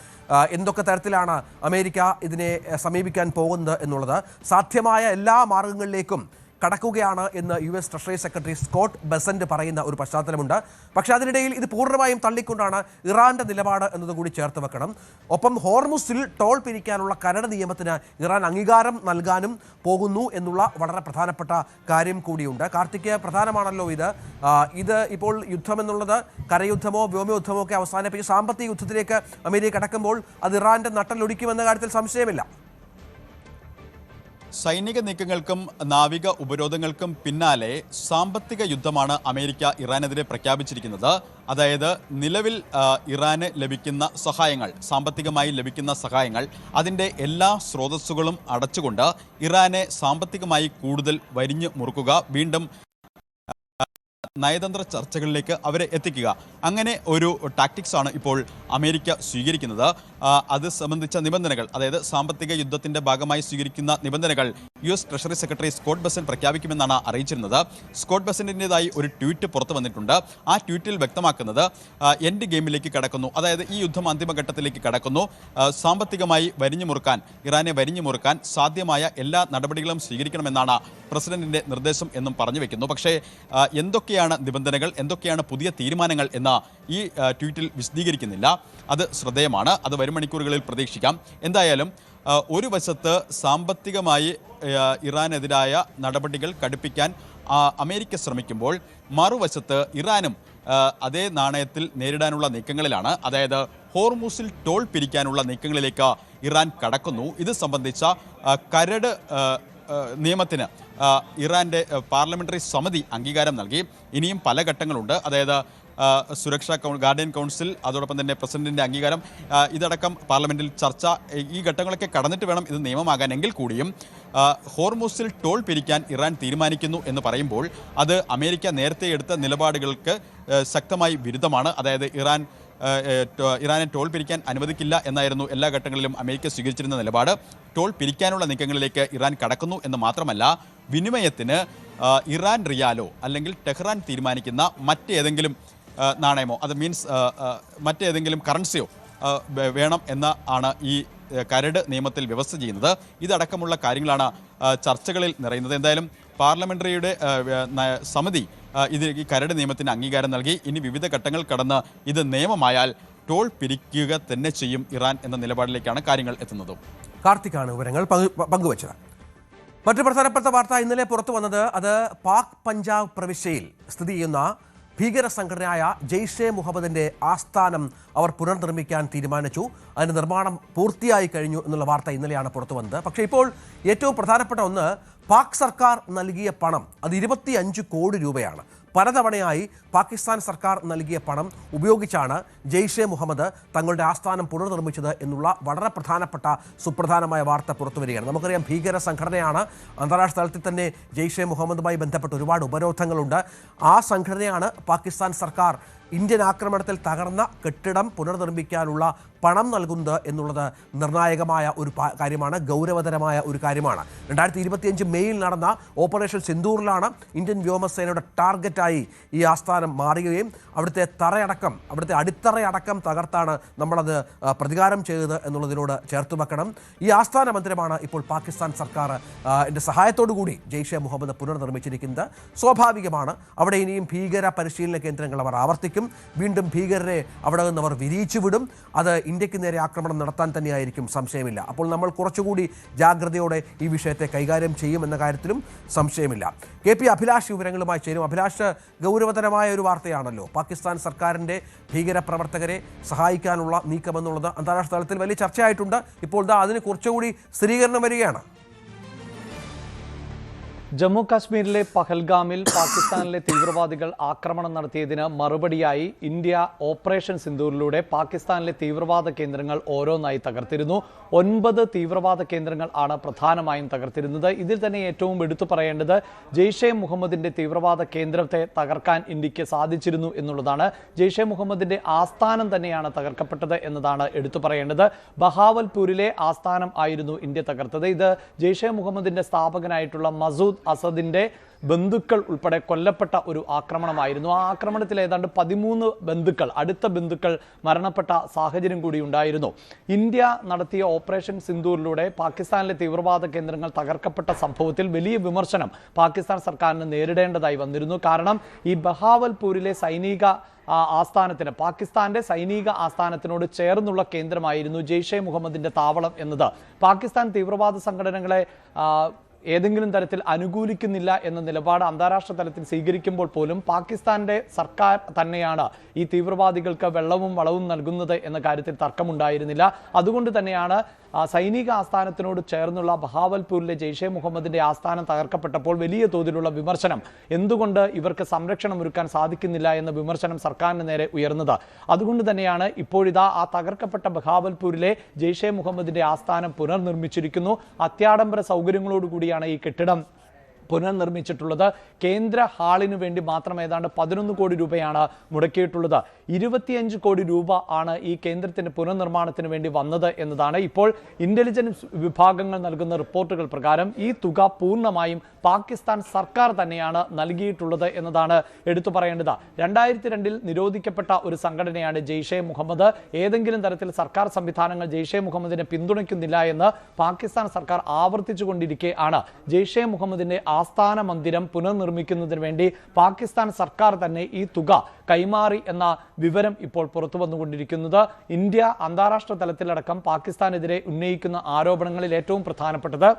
എന്തൊക്കെ തരത്തിലാണ് അമേരിക്ക ഇതിനെ സമീപിക്കാൻ പോകുന്നത് എന്നുള്ളത്. സാധ്യമായ എല്ലാ മാർഗങ്ങളിലേക്കും കടക്കുകയാണ് എന്ന് US treasury secretary Scott Bessent പറയുന്ന ഒരു പശ്ചാത്തലമുണ്ട്. പക്ഷേ അതിനിടയിൽ ഇത് പൂർണ്ണമായും തള്ളിക്കൊണ്ടാണ് ഇറാന്റെ നിലപാട് എന്നതുകൂടി ചേർത്ത് വെക്കണം. ഒപ്പം ഹോർമുസിൽ ടോൾ പിരിക്കാനുള്ള കരട് നിയമത്തിന് ഇറാൻ അംഗീകാരം നൽകാനും പോകുന്നു എന്നുള്ള വളരെ പ്രധാനപ്പെട്ട കാര്യം കൂടിയുണ്ട്. കാർത്തിക്, പ്രധാനമാണല്ലോ ഇത് ഇപ്പോൾ യുദ്ധം എന്നുള്ളത് കരയുദ്ധമോ വ്യോമയുദ്ധമോ ഒക്കെ അവസാനിപ്പിച്ച് സാമ്പത്തിക യുദ്ധത്തിലേക്ക് അമേരിക്ക കടക്കുമ്പോൾ അത് ഇറാന്റെ നട്ടലൊടിക്കുമെന്ന കാര്യത്തിൽ സംശയമില്ല. സൈനിക നീക്കങ്ങൾക്കും നാവിക ഉപരോധങ്ങൾക്കും പിന്നാലെ സാമ്പത്തിക യുദ്ധമാണ് അമേരിക്ക ഇറാനെതിരെ പ്രഖ്യാപിച്ചിരിക്കുന്നത്. അതായത് നിലവിൽ ഇറാന് ലഭിക്കുന്ന സഹായങ്ങൾ, സാമ്പത്തികമായി ലഭിക്കുന്ന സഹായങ്ങൾ, അതിൻ്റെ എല്ലാ സ്രോതസ്സുകളും അടച്ചുകൊണ്ട് ഇറാനെ സാമ്പത്തികമായി കൂടുതൽ വരിഞ്ഞു മുറുക്കുക, വീണ്ടും നയതന്ത്ര ചർച്ചകളിലേക്ക് അവരെ എത്തിക്കുക. അങ്ങനെ ഒരു ടാക്ടിക്സ് ആണ് ഇപ്പോൾ അമേരിക്ക സ്വീകരിക്കുന്നത്. അത് സംബന്ധിച്ച നിബന്ധനകൾ, അതായത് സാമ്പത്തിക യുദ്ധത്തിന്റെ ഭാഗമായി സ്വീകരിക്കുന്ന നിബന്ധനകൾ US treasury secretary Scott Bessent പ്രഖ്യാപിക്കുമെന്നാണ് അറിയിച്ചിരുന്നത്. സ്കോട്ട് ബെസന്റിൻ്റെതായി ഒരു ട്വീറ്റ് പുറത്തു വന്നിട്ടുണ്ട്. ആ ട്വീറ്റിൽ വ്യക്തമാക്കുന്നത് എൻഡ് ഗെയിമിലേക്ക് കടക്കുന്നു, അതായത് ഈ യുദ്ധം അന്തിമഘട്ടത്തിലേക്ക് കടക്കുന്നു, സാമ്പത്തികമായി വരിഞ്ഞു മുറുക്കാൻ, ഇറാനെ വരിഞ്ഞു മുറുക്കാൻ സാധ്യമായ എല്ലാ നടപടികളും സ്വീകരിക്കണമെന്നാണ് പ്രസിഡന്റിന്റെ നിർദ്ദേശം എന്നും പറഞ്ഞു വെക്കുന്നു. പക്ഷേ എന്തൊക്കെയാണ് നിബന്ധനകൾ, എന്തൊക്കെയാണ് പുതിയ തീരുമാനങ്ങൾ എന്ന് ഈ ട്വീറ്റിൽ വിശദീകരിക്കുന്നില്ല. അത് ശ്രദ്ധേയമാണ്. അത് വരും മണിക്കൂറുകളിൽ പ്രതീക്ഷിക്കാം. എന്തായാലും ഒരു വശത്ത് സാമ്പത്തികമായി ഇറാനെതിരായ നടപടികൾ കടുപ്പിക്കാൻ അമേരിക്ക ശ്രമിക്കുമ്പോൾ, മറുവശത്ത് ഇറാനും അതേ നാണയത്തിൽ നേരിടാനുള്ള നീക്കങ്ങളിലാണ്. അതായത് ഹോർമൂസിൽ ടോൾ പിരിക്കാനുള്ള നീക്കങ്ങളിലേക്ക് ഇറാൻ കടക്കുന്നു. ഇത് സംബന്ധിച്ച കരട് നിയമത്തിന് ഇറാൻ്റെ പാർലമെൻ്ററി സമിതി അംഗീകാരം നൽകി. ഇനിയും പല ഘട്ടങ്ങളുണ്ട്. അതായത് സുരക്ഷാ ഗാർഡിയൻ കൗൺസിൽ, അതോടൊപ്പം തന്നെ പ്രസിഡന്റിൻ്റെ അംഗീകാരം, ഇതടക്കം പാർലമെൻറ്റിൽ ചർച്ച, ഈ ഘട്ടങ്ങളൊക്കെ കടന്നിട്ട് വേണം ഇത് നിയമമാകാനെങ്കിൽ കൂടിയും ഹോർമൂസിൽ ടോൾ പിരിക്കാൻ ഇറാൻ തീരുമാനിക്കുന്നു എന്ന് പറയുമ്പോൾ അത് അമേരിക്ക നേരത്തെ എടുത്ത നിലപാടുകൾക്ക് ശക്തമായി വിരുദ്ധമാണ്. അതായത് ഇറാനെ ടോൾ പിരിക്കാൻ അനുവദിക്കില്ല എന്നായിരുന്നു എല്ലാ ഘട്ടങ്ങളിലും അമേരിക്ക സ്വീകരിച്ചിരുന്ന നിലപാട്. ടോൾ പിരിക്കാനുള്ള നീക്കങ്ങളിലേക്ക് ഇറാൻ കടക്കുന്നു എന്ന് മാത്രമല്ല, വിനിമയത്തിന് ഇറാൻ റിയാലോ അല്ലെങ്കിൽ ടെഹ്റാൻ തീരുമാനിക്കുന്ന മറ്റേതെങ്കിലും നാണയമോ, അത് മീൻസ് മറ്റേതെങ്കിലും കറൻസിയോ വേണം എന്ന് ആണ് ഈ കരട് നിയമത്തിൽ വ്യവസ്ഥ ചെയ്യുന്നത്. ഇതടക്കമുള്ള കാര്യങ്ങളാണ് ചർച്ചകളിൽ നിറയുന്നത്. എന്തായാലും പാർലമെൻ്ററിയുടെ സമിതി ഈ കരട് നിയമത്തിന് അംഗീകാരം നൽകി. ഇനി വിവിധ ഘട്ടങ്ങൾ കടന്ന് ഇത് നിയമമായാൽ ടോൾ പിരിക്കുക തന്നെ ചെയ്യും ഇറാൻ എന്ന നിലപാടിലേക്കാണ് കാര്യങ്ങൾ എത്തുന്നത്. കാർത്തിക്കാണ് വിവരങ്ങൾ പങ്കുവച്ചത്. മറ്റു പ്രധാനപ്പെട്ട വാർത്ത ഇന്നലെ പുറത്തു വന്നത്, അത് പാക് പഞ്ചാബ് പ്രവിശ്യയിൽ സ്ഥിതി ചെയ്യുന്ന ഭീകര സംഘടനയായ ജെയ്ഷെ മുഹമ്മദിന്റെ ആസ്ഥാനം അവർ പുനർനിർമ്മിക്കാൻ തീരുമാനിച്ചു. അതിന്റെ നിർമ്മാണം പൂർത്തിയായി കഴിഞ്ഞു എന്നുള്ള വാർത്ത ഇന്നലെയാണ് പുറത്തു വന്നത്. പക്ഷേ ഇപ്പോൾ ഏറ്റവും പ്രധാനപ്പെട്ട ഒന്ന്, പാക് സർക്കാർ നൽകിയ പണം അത് 25 കോടി രൂപയാണ്. പലതവണയായി പാകിസ്ഥാൻ സർക്കാർ നൽകിയ പണം ഉപയോഗിച്ചാണ് ജെയ്ഷെ മുഹമ്മദ് തങ്ങളുടെ ആസ്ഥാനം പുനർനിർമ്മിച്ചത് എന്നുള്ള വളരെ പ്രധാനപ്പെട്ട സുപ്രധാനമായ വാർത്ത പുറത്തു വരികയാണ്. നമുക്കറിയാം, ഭീകര സംഘടനയാണ്. അന്താരാഷ്ട്ര തലത്തിൽ തന്നെ ജെയ്ഷെ മുഹമ്മദുമായി ബന്ധപ്പെട്ട് ഒരുപാട് ഉപരോധങ്ങളുണ്ട്. ആ സംഘടനയാണ് പാകിസ്ഥാൻ സർക്കാർ ഇന്ത്യൻ ആക്രമണത്തിൽ തകർന്ന കെട്ടിടം പുനർനിർമ്മിക്കാനുള്ള പണം നൽകുന്നത് എന്നുള്ളത് നിർണായകമായ ഒരു കാര്യമാണ്, ഗൗരവതരമായ ഒരു കാര്യമാണ്. 2025 മെയ്യിൽ നടന്ന ഓപ്പറേഷൻ സിന്ദൂറിലാണ് ഇന്ത്യൻ വ്യോമസേനയുടെ ടാർഗറ്റായി ഈ ആസ്ഥാനം മാറുകയും അവിടുത്തെ അടിത്തറയടക്കം തകർത്താണ് നമ്മളത് പ്രതികാരം ചെയ്തത് എന്നുള്ളതിനോട് ചേർത്ത് വെക്കണം. ഈ ആസ്ഥാന മന്ദിരമാണ് ഇപ്പോൾ പാകിസ്ഥാൻ സർക്കാർ സഹായത്തോടു കൂടി ജെയ്ഷെ മുഹമ്മദ് പുനർനിർമ്മിച്ചിരിക്കുന്നത്. സ്വാഭാവികമാണ്, അവിടെ ഇനിയും ഭീകര പരിശീലന കേന്ദ്രങ്ങൾ അവർ ആവർത്തിക്കും. വീണ്ടും ഭീകരരെ അവിടെ നിന്ന് അവർ വിരിയിച്ചുവിടും. അത് ഇന്ത്യക്ക് നേരെ ആക്രമണം നടത്താൻ തന്നെയായിരിക്കും, സംശയമില്ല. അപ്പോൾ നമ്മൾ കുറച്ചുകൂടി ജാഗ്രതയോടെ ഈ വിഷയത്തെ കൈകാര്യം ചെയ്യും എന്ന കാര്യത്തിലും സംശയമില്ല. KP അഭിലാഷ് വിവരങ്ങളുമായി ചേരും. അഭിലാഷ്, ഗൗരവതരമായ ഒരു വാർത്തയാണല്ലോ പാകിസ്ഥാൻ സർക്കാരിൻ്റെ ഭീകരപ്രവർത്തകരെ സഹായിക്കാനുള്ള നീക്കമെന്നുള്ളത്. അന്താരാഷ്ട്ര തലത്തിൽ വലിയ ചർച്ചയായിട്ടുണ്ട്. ഇപ്പോൾ അതിന് കുറച്ചുകൂടി സ്ഥിരീകരണം വരികയാണ്. ജമ്മു കാശ്മീരിലെ പഹൽഗാമിൽ പാകിസ്ഥാനിലെ തീവ്രവാദികൾ ആക്രമണം നടത്തിയതിന് മറുപടിയായി ഇന്ത്യ ഓപ്പറേഷൻ സിന്ദൂറിലൂടെ പാകിസ്ഥാനിലെ തീവ്രവാദ കേന്ദ്രങ്ങൾ ഓരോന്നായി തകർത്തിരുന്നു. 9 തീവ്രവാദ കേന്ദ്രങ്ങൾ ആണ് പ്രധാനമായും തകർത്തിരുന്നത്. ഇതിൽ തന്നെ ഏറ്റവും എടുത്തു പറയേണ്ടത് ജെയ്ഷെ മുഹമ്മദിന്റെ തീവ്രവാദ കേന്ദ്രത്തെ തകർക്കാൻ ഇന്ത്യക്ക് സാധിച്ചിരുന്നു എന്നുള്ളതാണ്. ജെയ്ഷെ മുഹമ്മദിന്റെ ആസ്ഥാനം തന്നെയാണ് തകർക്കപ്പെട്ടത് എന്നതാണ് എടുത്തു പറയേണ്ടത്. ബഹാവൽപൂരിലെ ആസ്ഥാനം ആയിരുന്നു ഇന്ത്യ തകർത്തത്. ഇത് ജെയ്ഷെ മുഹമ്മദിന്റെ സ്ഥാപകനായിട്ടുള്ള മസൂദ് അസദിന്റെ ബന്ധുക്കൾ ഉൾപ്പെടെ കൊല്ലപ്പെട്ട ഒരു ആക്രമണമായിരുന്നു. ആ ആക്രമണത്തിൽ ഏതാണ്ട് 13 അടുത്ത ബന്ധുക്കൾ മരണപ്പെട്ട സാഹചര്യം കൂടി ഉണ്ടായിരുന്നു. ഇന്ത്യ നടത്തിയ ഓപ്പറേഷൻ സിന്ദൂറിലൂടെ പാകിസ്ഥാനിലെ തീവ്രവാദ കേന്ദ്രങ്ങൾ തകർക്കപ്പെട്ട സംഭവത്തിൽ വലിയ വിമർശനം പാകിസ്ഥാൻ സർക്കാരിന് നേരിടേണ്ടതായി വന്നിരുന്നു. കാരണം ഈ ബഹാവൽപൂരിലെ സൈനിക ആസ്ഥാനത്തിന്, പാകിസ്ഥാന്റെ സൈനിക ആസ്ഥാനത്തിനോട് ചേർന്നുള്ള കേന്ദ്രമായിരുന്നു ജെയ്ഷെ മുഹമ്മദിന്റെ താവളം എന്നത് പാകിസ്ഥാൻ തീവ്രവാദ സംഘടനകളെ ഏതെങ്കിലും തരത്തിൽ അനുകൂലിക്കുന്നില്ല എന്ന നിലപാട് അന്താരാഷ്ട്ര തലത്തിൽ സ്വീകരിക്കുമ്പോൾ പോലും പാകിസ്ഥാന്റെ സർക്കാർ തന്നെയാണ് ഈ തീവ്രവാദികൾക്ക് വെള്ളവും വളവും നൽകുന്നത് എന്ന കാര്യത്തിൽ തർക്കമുണ്ടായിരുന്നില്ല. അതുകൊണ്ട് തന്നെയാണ് സൈനിക ആസ്ഥാനത്തിനോട് ചേർന്നുള്ള ബഹാവൽപൂരിലെ ജെയ്ഷെ മുഹമ്മദിന്റെ ആസ്ഥാനം തകർക്കപ്പെട്ടപ്പോൾ വലിയ തോതിലുള്ള വിമർശനം, എന്തുകൊണ്ട് ഇവർക്ക് സംരക്ഷണം ഒരുക്കാൻ സാധിക്കുന്നില്ല എന്ന വിമർശനം സർക്കാരിന് നേരെ ഉയർന്നത്. അതുകൊണ്ട് തന്നെയാണ് ഇപ്പോഴിതാ ആ തകർക്കപ്പെട്ട ബഹാവൽപൂരിലെ ജെയ്ഷെ മുഹമ്മദിന്റെ ആസ്ഥാനം പുനർനിർമ്മിച്ചിരിക്കുന്നു. അത്യാഡംബര സൗകര്യങ്ങളോടുകൂടിയാണ് ഈ കെട്ടിടം പുനർനിർമ്മിച്ചിട്ടുള്ളത്. കേന്ദ്ര ഹാളിന് വേണ്ടി മാത്രം ഏതാണ്ട് 11 കോടി രൂപയാണ് മുടക്കിയിട്ടുള്ളത്. 25 കോടി രൂപ ആണ് ഈ കേന്ദ്രത്തിന്റെ പുനർനിർമ്മാണത്തിന് വേണ്ടി വന്നത് എന്നതാണ് ഇപ്പോൾ ഇന്റലിജൻസ് വിഭാഗങ്ങൾ നൽകുന്ന റിപ്പോർട്ടുകൾ പ്രകാരം ഈ തുക പൂർണ്ണമായും പാകിസ്ഥാൻ സർക്കാർ തന്നെയാണ് നൽകിയിട്ടുള്ളത് എന്നതാണ് എടുത്തു പറയേണ്ടത്. 2002 നിരോധിക്കപ്പെട്ട ഒരു സംഘടനയാണ് ജെയ്ഷെ മുഹമ്മദ്. ഏതെങ്കിലും തരത്തിൽ സർക്കാർ സംവിധാനങ്ങൾ ജെയ്ഷെ മുഹമ്മദിനെ പിന്തുണയ്ക്കുന്നില്ല എന്ന് പാകിസ്ഥാൻ സർക്കാർ ആവർത്തിച്ചുകൊണ്ടിരിക്കെ ആണ് ജെയ്ഷെ മുഹമ്മദിന്റെ ആസ്ഥാന മന്ദിരം പുനർനിർമ്മിക്കുന്നതിന് വേണ്ടി പാകിസ്ഥാൻ സർക്കാർ തന്നെ ഈ തുക കൈമാറി എന്ന വിവരം ഇപ്പോൾ പുറത്തു വന്നുകൊണ്ടിരിക്കുന്നത്. ഇന്ത്യ അന്താരാഷ്ട്ര തലത്തിലടക്കം പാകിസ്ഥാനെതിരെ ഉന്നയിക്കുന്ന ആരോപണങ്ങളിൽ ഏറ്റവും പ്രധാനപ്പെട്ടത്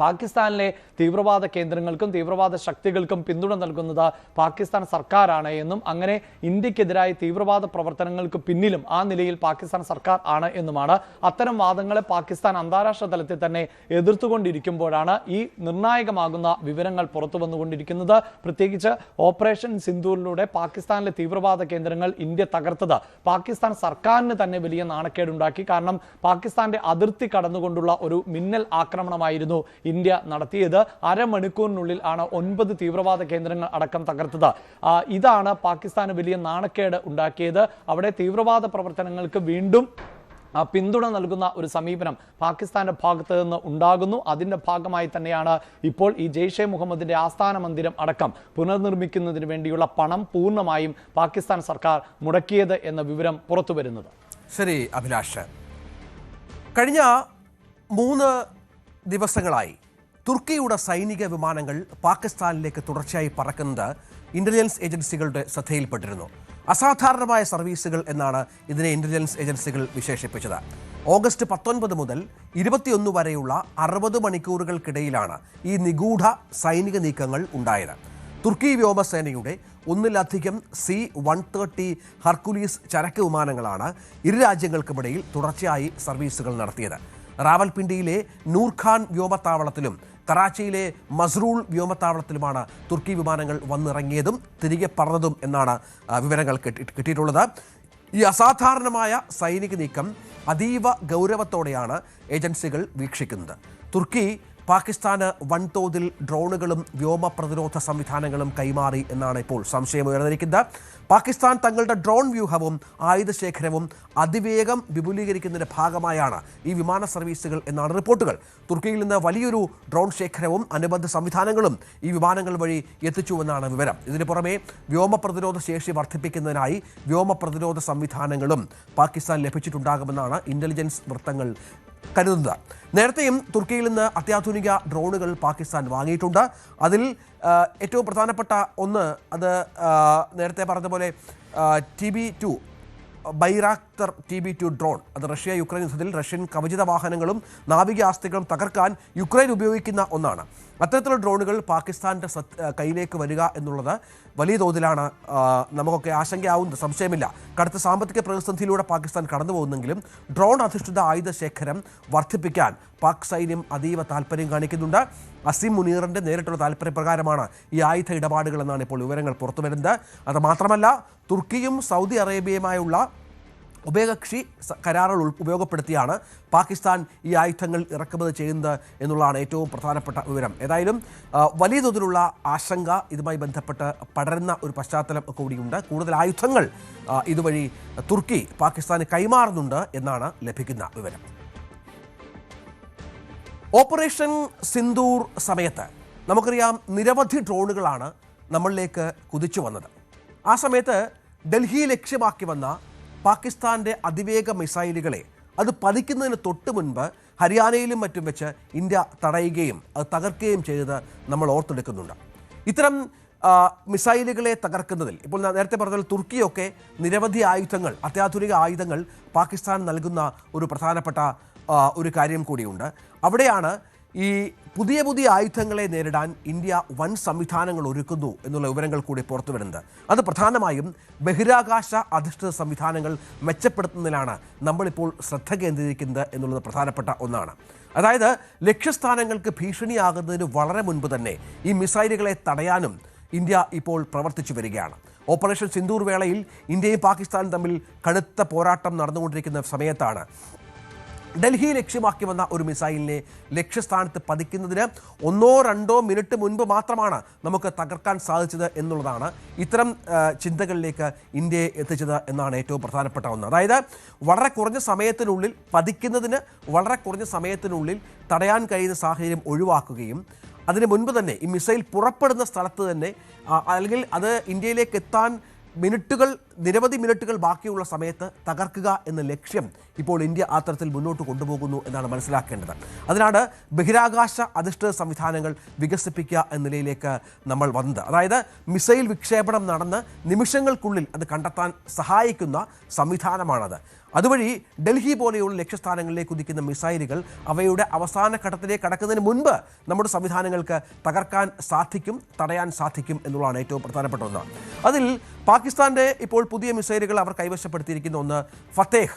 പാകിസ്ഥാനിലെ തീവ്രവാദ കേന്ദ്രങ്ങൾക്കും തീവ്രവാദ ശക്തികൾക്കും പിന്തുണ നൽകുന്നത് പാകിസ്ഥാൻ സർക്കാരാണ് എന്നും അങ്ങനെ ഇന്ത്യക്കെതിരായ തീവ്രവാദ പ്രവർത്തനങ്ങൾക്ക് പിന്നിലും ആ നിലയിൽ പാകിസ്ഥാൻ സർക്കാർ ആണ് എന്നുമാണ്. അത്തരം വാദങ്ങളെ പാകിസ്ഥാൻ അന്താരാഷ്ട്ര തലത്തിൽ തന്നെ എതിർത്തുകൊണ്ടിരിക്കുമ്പോഴാണ് ഈ നിർണായകമാകുന്ന വിവരങ്ങൾ പുറത്തു വന്നുകൊണ്ടിരിക്കുന്നത്. പ്രത്യേകിച്ച് ഓപ്പറേഷൻ സിന്ദൂറിലൂടെ പാകിസ്ഥാനിലെ തീവ്രവാദ കേന്ദ്രങ്ങൾ ഇന്ത്യ തകർത്തത് പാകിസ്ഥാൻ സർക്കാരിന് തന്നെ വലിയ നാണക്കേടുണ്ടാക്കി. കാരണം പാകിസ്ഥാന്റെ അതിർത്തി കടന്നുകൊണ്ടുള്ള ഒരു മിന്നൽ ആക്രമണമായിരുന്നു ഇന്ത്യ നടത്തിയത്. അരമണിക്കൂറിനുള്ളിൽ ആണ് 9 തീവ്രവാദ കേന്ദ്രങ്ങൾ അടക്കം തകർത്തത്. ഇതാണ് പാകിസ്ഥാന് വലിയ നാണക്കേട് ഉണ്ടാക്കിയത്. അവിടെ തീവ്രവാദ പ്രവർത്തനങ്ങൾക്ക് വീണ്ടും പിന്തുണ നൽകുന്ന ഒരു സമീപനം പാകിസ്ഥാന്റെ ഭാഗത്ത് നിന്ന് ഉണ്ടാകുന്നു. അതിന്റെ ഭാഗമായി തന്നെയാണ് ഇപ്പോൾ ഈ ജെയ്ഷെ മുഹമ്മദിന്റെ ആസ്ഥാന മന്ദിരം അടക്കം പുനർനിർമ്മിക്കുന്നതിന് വേണ്ടിയുള്ള പണം പൂർണ്ണമായും പാകിസ്ഥാൻ സർക്കാർ മുടക്കിയത് എന്ന വിവരം പുറത്തു വരുന്നത്. ശരി അഭിലാഷ്, കഴിഞ്ഞ 3 ദിവസങ്ങളായി തുർക്കിയുടെ സൈനിക വിമാനങ്ങൾ പാകിസ്ഥാനിലേക്ക് തുടർച്ചയായി പറക്കുന്നത് ഇന്റലിജൻസ് ഏജൻസികളുടെ ശ്രദ്ധയിൽപ്പെട്ടിരുന്നു. അസാധാരണമായ സർവീസുകൾ എന്നാണ് ഇതിനെ ഇന്റലിജൻസ് ഏജൻസികൾ വിശേഷിപ്പിച്ചത്. ഓഗസ്റ്റ് 19 മുതൽ 21 വരെയുള്ള 60 മണിക്കൂറുകൾക്കിടയിലാണ് ഈ നിഗൂഢ സൈനിക നീക്കങ്ങൾ ഉണ്ടായത്. തുർക്കി വ്യോമസേനയുടെ 1ലധികം C-130 ഹർക്കുലീസ് ചരക്ക് വിമാനങ്ങളാണ് ഇരു രാജ്യങ്ങൾക്കുമിടയിൽ തുടർച്ചയായി സർവീസുകൾ നടത്തിയത്. റാവൽപിണ്ടിയിലെ നൂർഖാൻ വ്യോമത്താവളത്തിലും കറാച്ചിയിലെ മസ്റൂൾ വ്യോമത്താവളത്തിലുമാണ് തുർക്കി വിമാനങ്ങൾ വന്നിറങ്ങിയതും തിരികെ പറന്നതും എന്നാണ് വിവരങ്ങൾ കിട്ടിയിട്ടുള്ളത്. ഈ അസാധാരണമായ സൈനിക നീക്കം അതീവ ഗൗരവത്തോടെയാണ് ഏജൻസികൾ വീക്ഷിക്കുന്നത്. തുർക്കി പാകിസ്ഥാന് വൻതോതിൽ ഡ്രോണുകളും വ്യോമ പ്രതിരോധ സംവിധാനങ്ങളും കൈമാറി എന്നാണ് ഇപ്പോൾ സംശയം ഉയർന്നിരിക്കുന്നത്. പാകിസ്ഥാൻ തങ്ങളുടെ ഡ്രോൺ വ്യൂഹവും ആയുധശേഖരവും അതിവേഗം വിപുലീകരിക്കുന്നതിന്റെ ഭാഗമായാണ് ഈ വിമാന സർവീസുകൾ എന്നാണ് റിപ്പോർട്ടുകൾ. തുർക്കിയിൽ നിന്ന് വലിയൊരു ഡ്രോൺ ശേഖരവും അനുബന്ധ സംവിധാനങ്ങളും ഈ വിമാനങ്ങൾ വഴി എത്തിച്ചുവെന്നാണ് വിവരം. ഇതിനു പുറമെ വ്യോമ പ്രതിരോധ ശേഷി വർദ്ധിപ്പിക്കുന്നതിനായി വ്യോമ പ്രതിരോധ സംവിധാനങ്ങളും പാകിസ്ഥാൻ ലഭിച്ചിട്ടുണ്ടാകുമെന്നാണ് ഇന്റലിജൻസ് വൃത്തങ്ങൾ കരുതുന്നത്. നേരത്തെയും തുർക്കിയിൽ നിന്ന് അത്യാധുനിക ഡ്രോണുകൾ പാകിസ്ഥാൻ വാങ്ങിയിട്ടുണ്ട്. അതിൽ ഏറ്റവും പ്രധാനപ്പെട്ട ഒന്ന്, അത് നേരത്തെ പറഞ്ഞതുപോലെ TB2 ബൈറാക്തർ TB2 ഡ്രോൺ, അത് റഷ്യ യുക്രൈൻ യുദ്ധത്തിൽ റഷ്യൻ കവചിത വാഹനങ്ങളും നാവിക ആസ്തികളും തകർക്കാൻ യുക്രൈൻ ഉപയോഗിക്കുന്ന ഒന്നാണ്. അത്തരത്തിലുള്ള ഡ്രോണുകൾ പാകിസ്ഥാൻ്റെ കയ്യിലേക്ക് വരിക എന്നുള്ളത് വലിയ തോതിലാണ് നമുക്കൊക്കെ ആശങ്കയാവുന്നത്, സംശയമില്ല. കടുത്ത സാമ്പത്തിക പ്രതിസന്ധിയിലൂടെ പാകിസ്ഥാൻ കടന്നു പോകുന്നെങ്കിലും ഡ്രോൺ അധിഷ്ഠിത ആയുധ ശേഖരം വർദ്ധിപ്പിക്കാൻ പാക് സൈന്യം അതീവ താല്പര്യം കാണിക്കുന്നുണ്ട്. അസീം മുനീറിൻ്റെ നേരിട്ടുള്ള താല്പര്യപ്രകാരമാണ് ഈ ആയുധ ഇടപാടുകൾ എന്നാണ് ഇപ്പോൾ വിവരങ്ങൾ പുറത്തുവരുന്നത്. അത് മാത്രമല്ല, തുർക്കിയും സൗദി അറേബ്യയുമായുള്ള ഉഭയകക്ഷി കരാറുകൾ ഉപയോഗപ്പെടുത്തിയാണ് പാകിസ്ഥാൻ ഈ ആയുധങ്ങൾ ഇറക്കുമതി ചെയ്യുന്നത് എന്നുള്ളതാണ് ഏറ്റവും പ്രധാനപ്പെട്ട വിവരം. ഏതായാലും വലിയ തോതിലുള്ള ആശങ്ക ഇതുമായി ബന്ധപ്പെട്ട് പടരുന്ന ഒരു പശ്ചാത്തലം കൂടിയുണ്ട്. കൂടുതൽ ആയുധങ്ങൾ ഇതുവഴി തുർക്കി പാകിസ്ഥാന് കൈമാറുന്നുണ്ട് എന്നാണ് ലഭിക്കുന്ന വിവരം. ഓപ്പറേഷൻ സിന്ദൂർ സമയത്ത് നമുക്കറിയാം നിരവധി ഡ്രോണുകളാണ് നമ്മളിലേക്ക് കുതിച്ചു വന്നത്. ആ സമയത്ത് ഡൽഹി ലക്ഷ്യമാക്കി വന്ന പാകിസ്ഥാൻ്റെ അതിവേഗ മിസൈലുകളെ അത് പതിക്കുന്നതിന് തൊട്ട് മുൻപ് ഹരിയാനയിലും മറ്റും വെച്ച് ഇന്ത്യ തടയുകയും അത് തകർക്കുകയും ചെയ്തത് നമ്മൾ ഓർത്തെടുക്കുന്നുണ്ട്. ഇത്തരം മിസൈലുകളെ തകർക്കുന്നതിൽ ഇപ്പോൾ നേരത്തെ പറഞ്ഞ തുർക്കിയൊക്കെ നിരവധി ആയുധങ്ങൾ, അത്യാധുനിക ആയുധങ്ങൾ പാകിസ്ഥാൻ നൽകുന്ന ഒരു പ്രധാനപ്പെട്ട ഒരു കാര്യം കൂടിയുണ്ട്. അവിടെയാണ് ഈ പുതിയ പുതിയ ആയുധങ്ങളെ നേരിടാൻ ഇന്ത്യ വൻ സംവിധാനങ്ങൾ ഒരുക്കുന്നു എന്നുള്ള വിവരങ്ങൾ കൂടി പുറത്തു വരുന്നത്. അത് പ്രധാനമായും ബഹിരാകാശ അധിഷ്ഠിത സംവിധാനങ്ങൾ മെച്ചപ്പെടുത്തുന്നതിലാണ് നമ്മളിപ്പോൾ ശ്രദ്ധ കേന്ദ്രീകരിക്കുന്നത് എന്നുള്ളത് പ്രധാനപ്പെട്ട ഒന്നാണ്. അതായത് ലക്ഷ്യസ്ഥാനങ്ങൾക്ക് ഭീഷണിയാകുന്നതിന് വളരെ മുൻപ് തന്നെ ഈ മിസൈലുകളെ തടയാനും ഇന്ത്യ ഇപ്പോൾ പ്രവർത്തിച്ചു വരികയാണ്. ഓപ്പറേഷൻ സിന്ദൂർ വേളയിൽ ഇന്ത്യയും പാകിസ്ഥാനും തമ്മിൽ കടുത്ത പോരാട്ടം നടന്നുകൊണ്ടിരിക്കുന്ന സമയത്താണ് ഡൽഹി ലക്ഷ്യമാക്കി വന്ന ഒരു മിസൈലിനെ ലക്ഷ്യസ്ഥാനത്ത് പതിക്കുന്നതിന് 1-2 മിനിറ്റ് മുൻപ് മാത്രമാണ് നമുക്ക് തകർക്കാൻ സാധിച്ചത് എന്നുള്ളതാണ് ഇത്തരം ചിന്തകളിലേക്ക് ഇന്ത്യയെ എത്തിച്ചത് എന്നാണ് ഏറ്റവും പ്രധാനപ്പെട്ട ഒന്ന്. അതായത് വളരെ കുറഞ്ഞ സമയത്തിനുള്ളിൽ പതിക്കുന്നതിന് വളരെ കുറഞ്ഞ സമയത്തിനുള്ളിൽ തടയാൻ കഴിയുന്ന സാഹചര്യം ഒഴിവാക്കുകയും അതിന് മുൻപ് തന്നെ ഈ മിസൈൽ പുറപ്പെടുന്ന സ്ഥലത്ത് തന്നെ അല്ലെങ്കിൽ അത് ഇന്ത്യയിലേക്ക് എത്താൻ നിരവധി മിനിറ്റുകൾ ബാക്കിയുള്ള സമയത്ത് തകർക്കുക എന്ന ലക്ഷ്യം ഇപ്പോൾ ഇന്ത്യ ആ തരത്തിൽ മുന്നോട്ട് കൊണ്ടുപോകുന്നു എന്നാണ് മനസ്സിലാക്കേണ്ടത്. അതിനാണ് ബഹിരാകാശ അധിഷ്ഠിത സംവിധാനങ്ങൾ വികസിപ്പിക്കുക എന്ന നിലയിലേക്ക് നമ്മൾ വന്നത്. അതായത് മിസൈൽ വിക്ഷേപണം നടന്ന് നിമിഷങ്ങൾക്കുള്ളിൽ അത് കണ്ടെത്താൻ സഹായിക്കുന്ന സംവിധാനമാണത്. അതുവഴി ഡൽഹി പോലെയുള്ള ലക്ഷ്യസ്ഥാനങ്ങളിലേക്ക് ഉദിക്കുന്ന മിസൈലുകൾ അവയുടെ അവസാന ഘട്ടത്തിലേക്ക് കടക്കുന്നതിന് മുൻപ് നമ്മുടെ സംവിധാനങ്ങൾക്ക് തകർക്കാൻ സാധിക്കും, തടയാൻ സാധിക്കും എന്നുള്ളതാണ് ഏറ്റവും പ്രധാനപ്പെട്ട ഒന്ന്. അതിൽ പാകിസ്ഥാൻ്റെ ഇപ്പോൾ പുതിയ മിസൈലുകൾ അവർ കൈവശപ്പെടുത്തിയിരിക്കുന്ന ഒന്ന് ഫത്തേഹ്,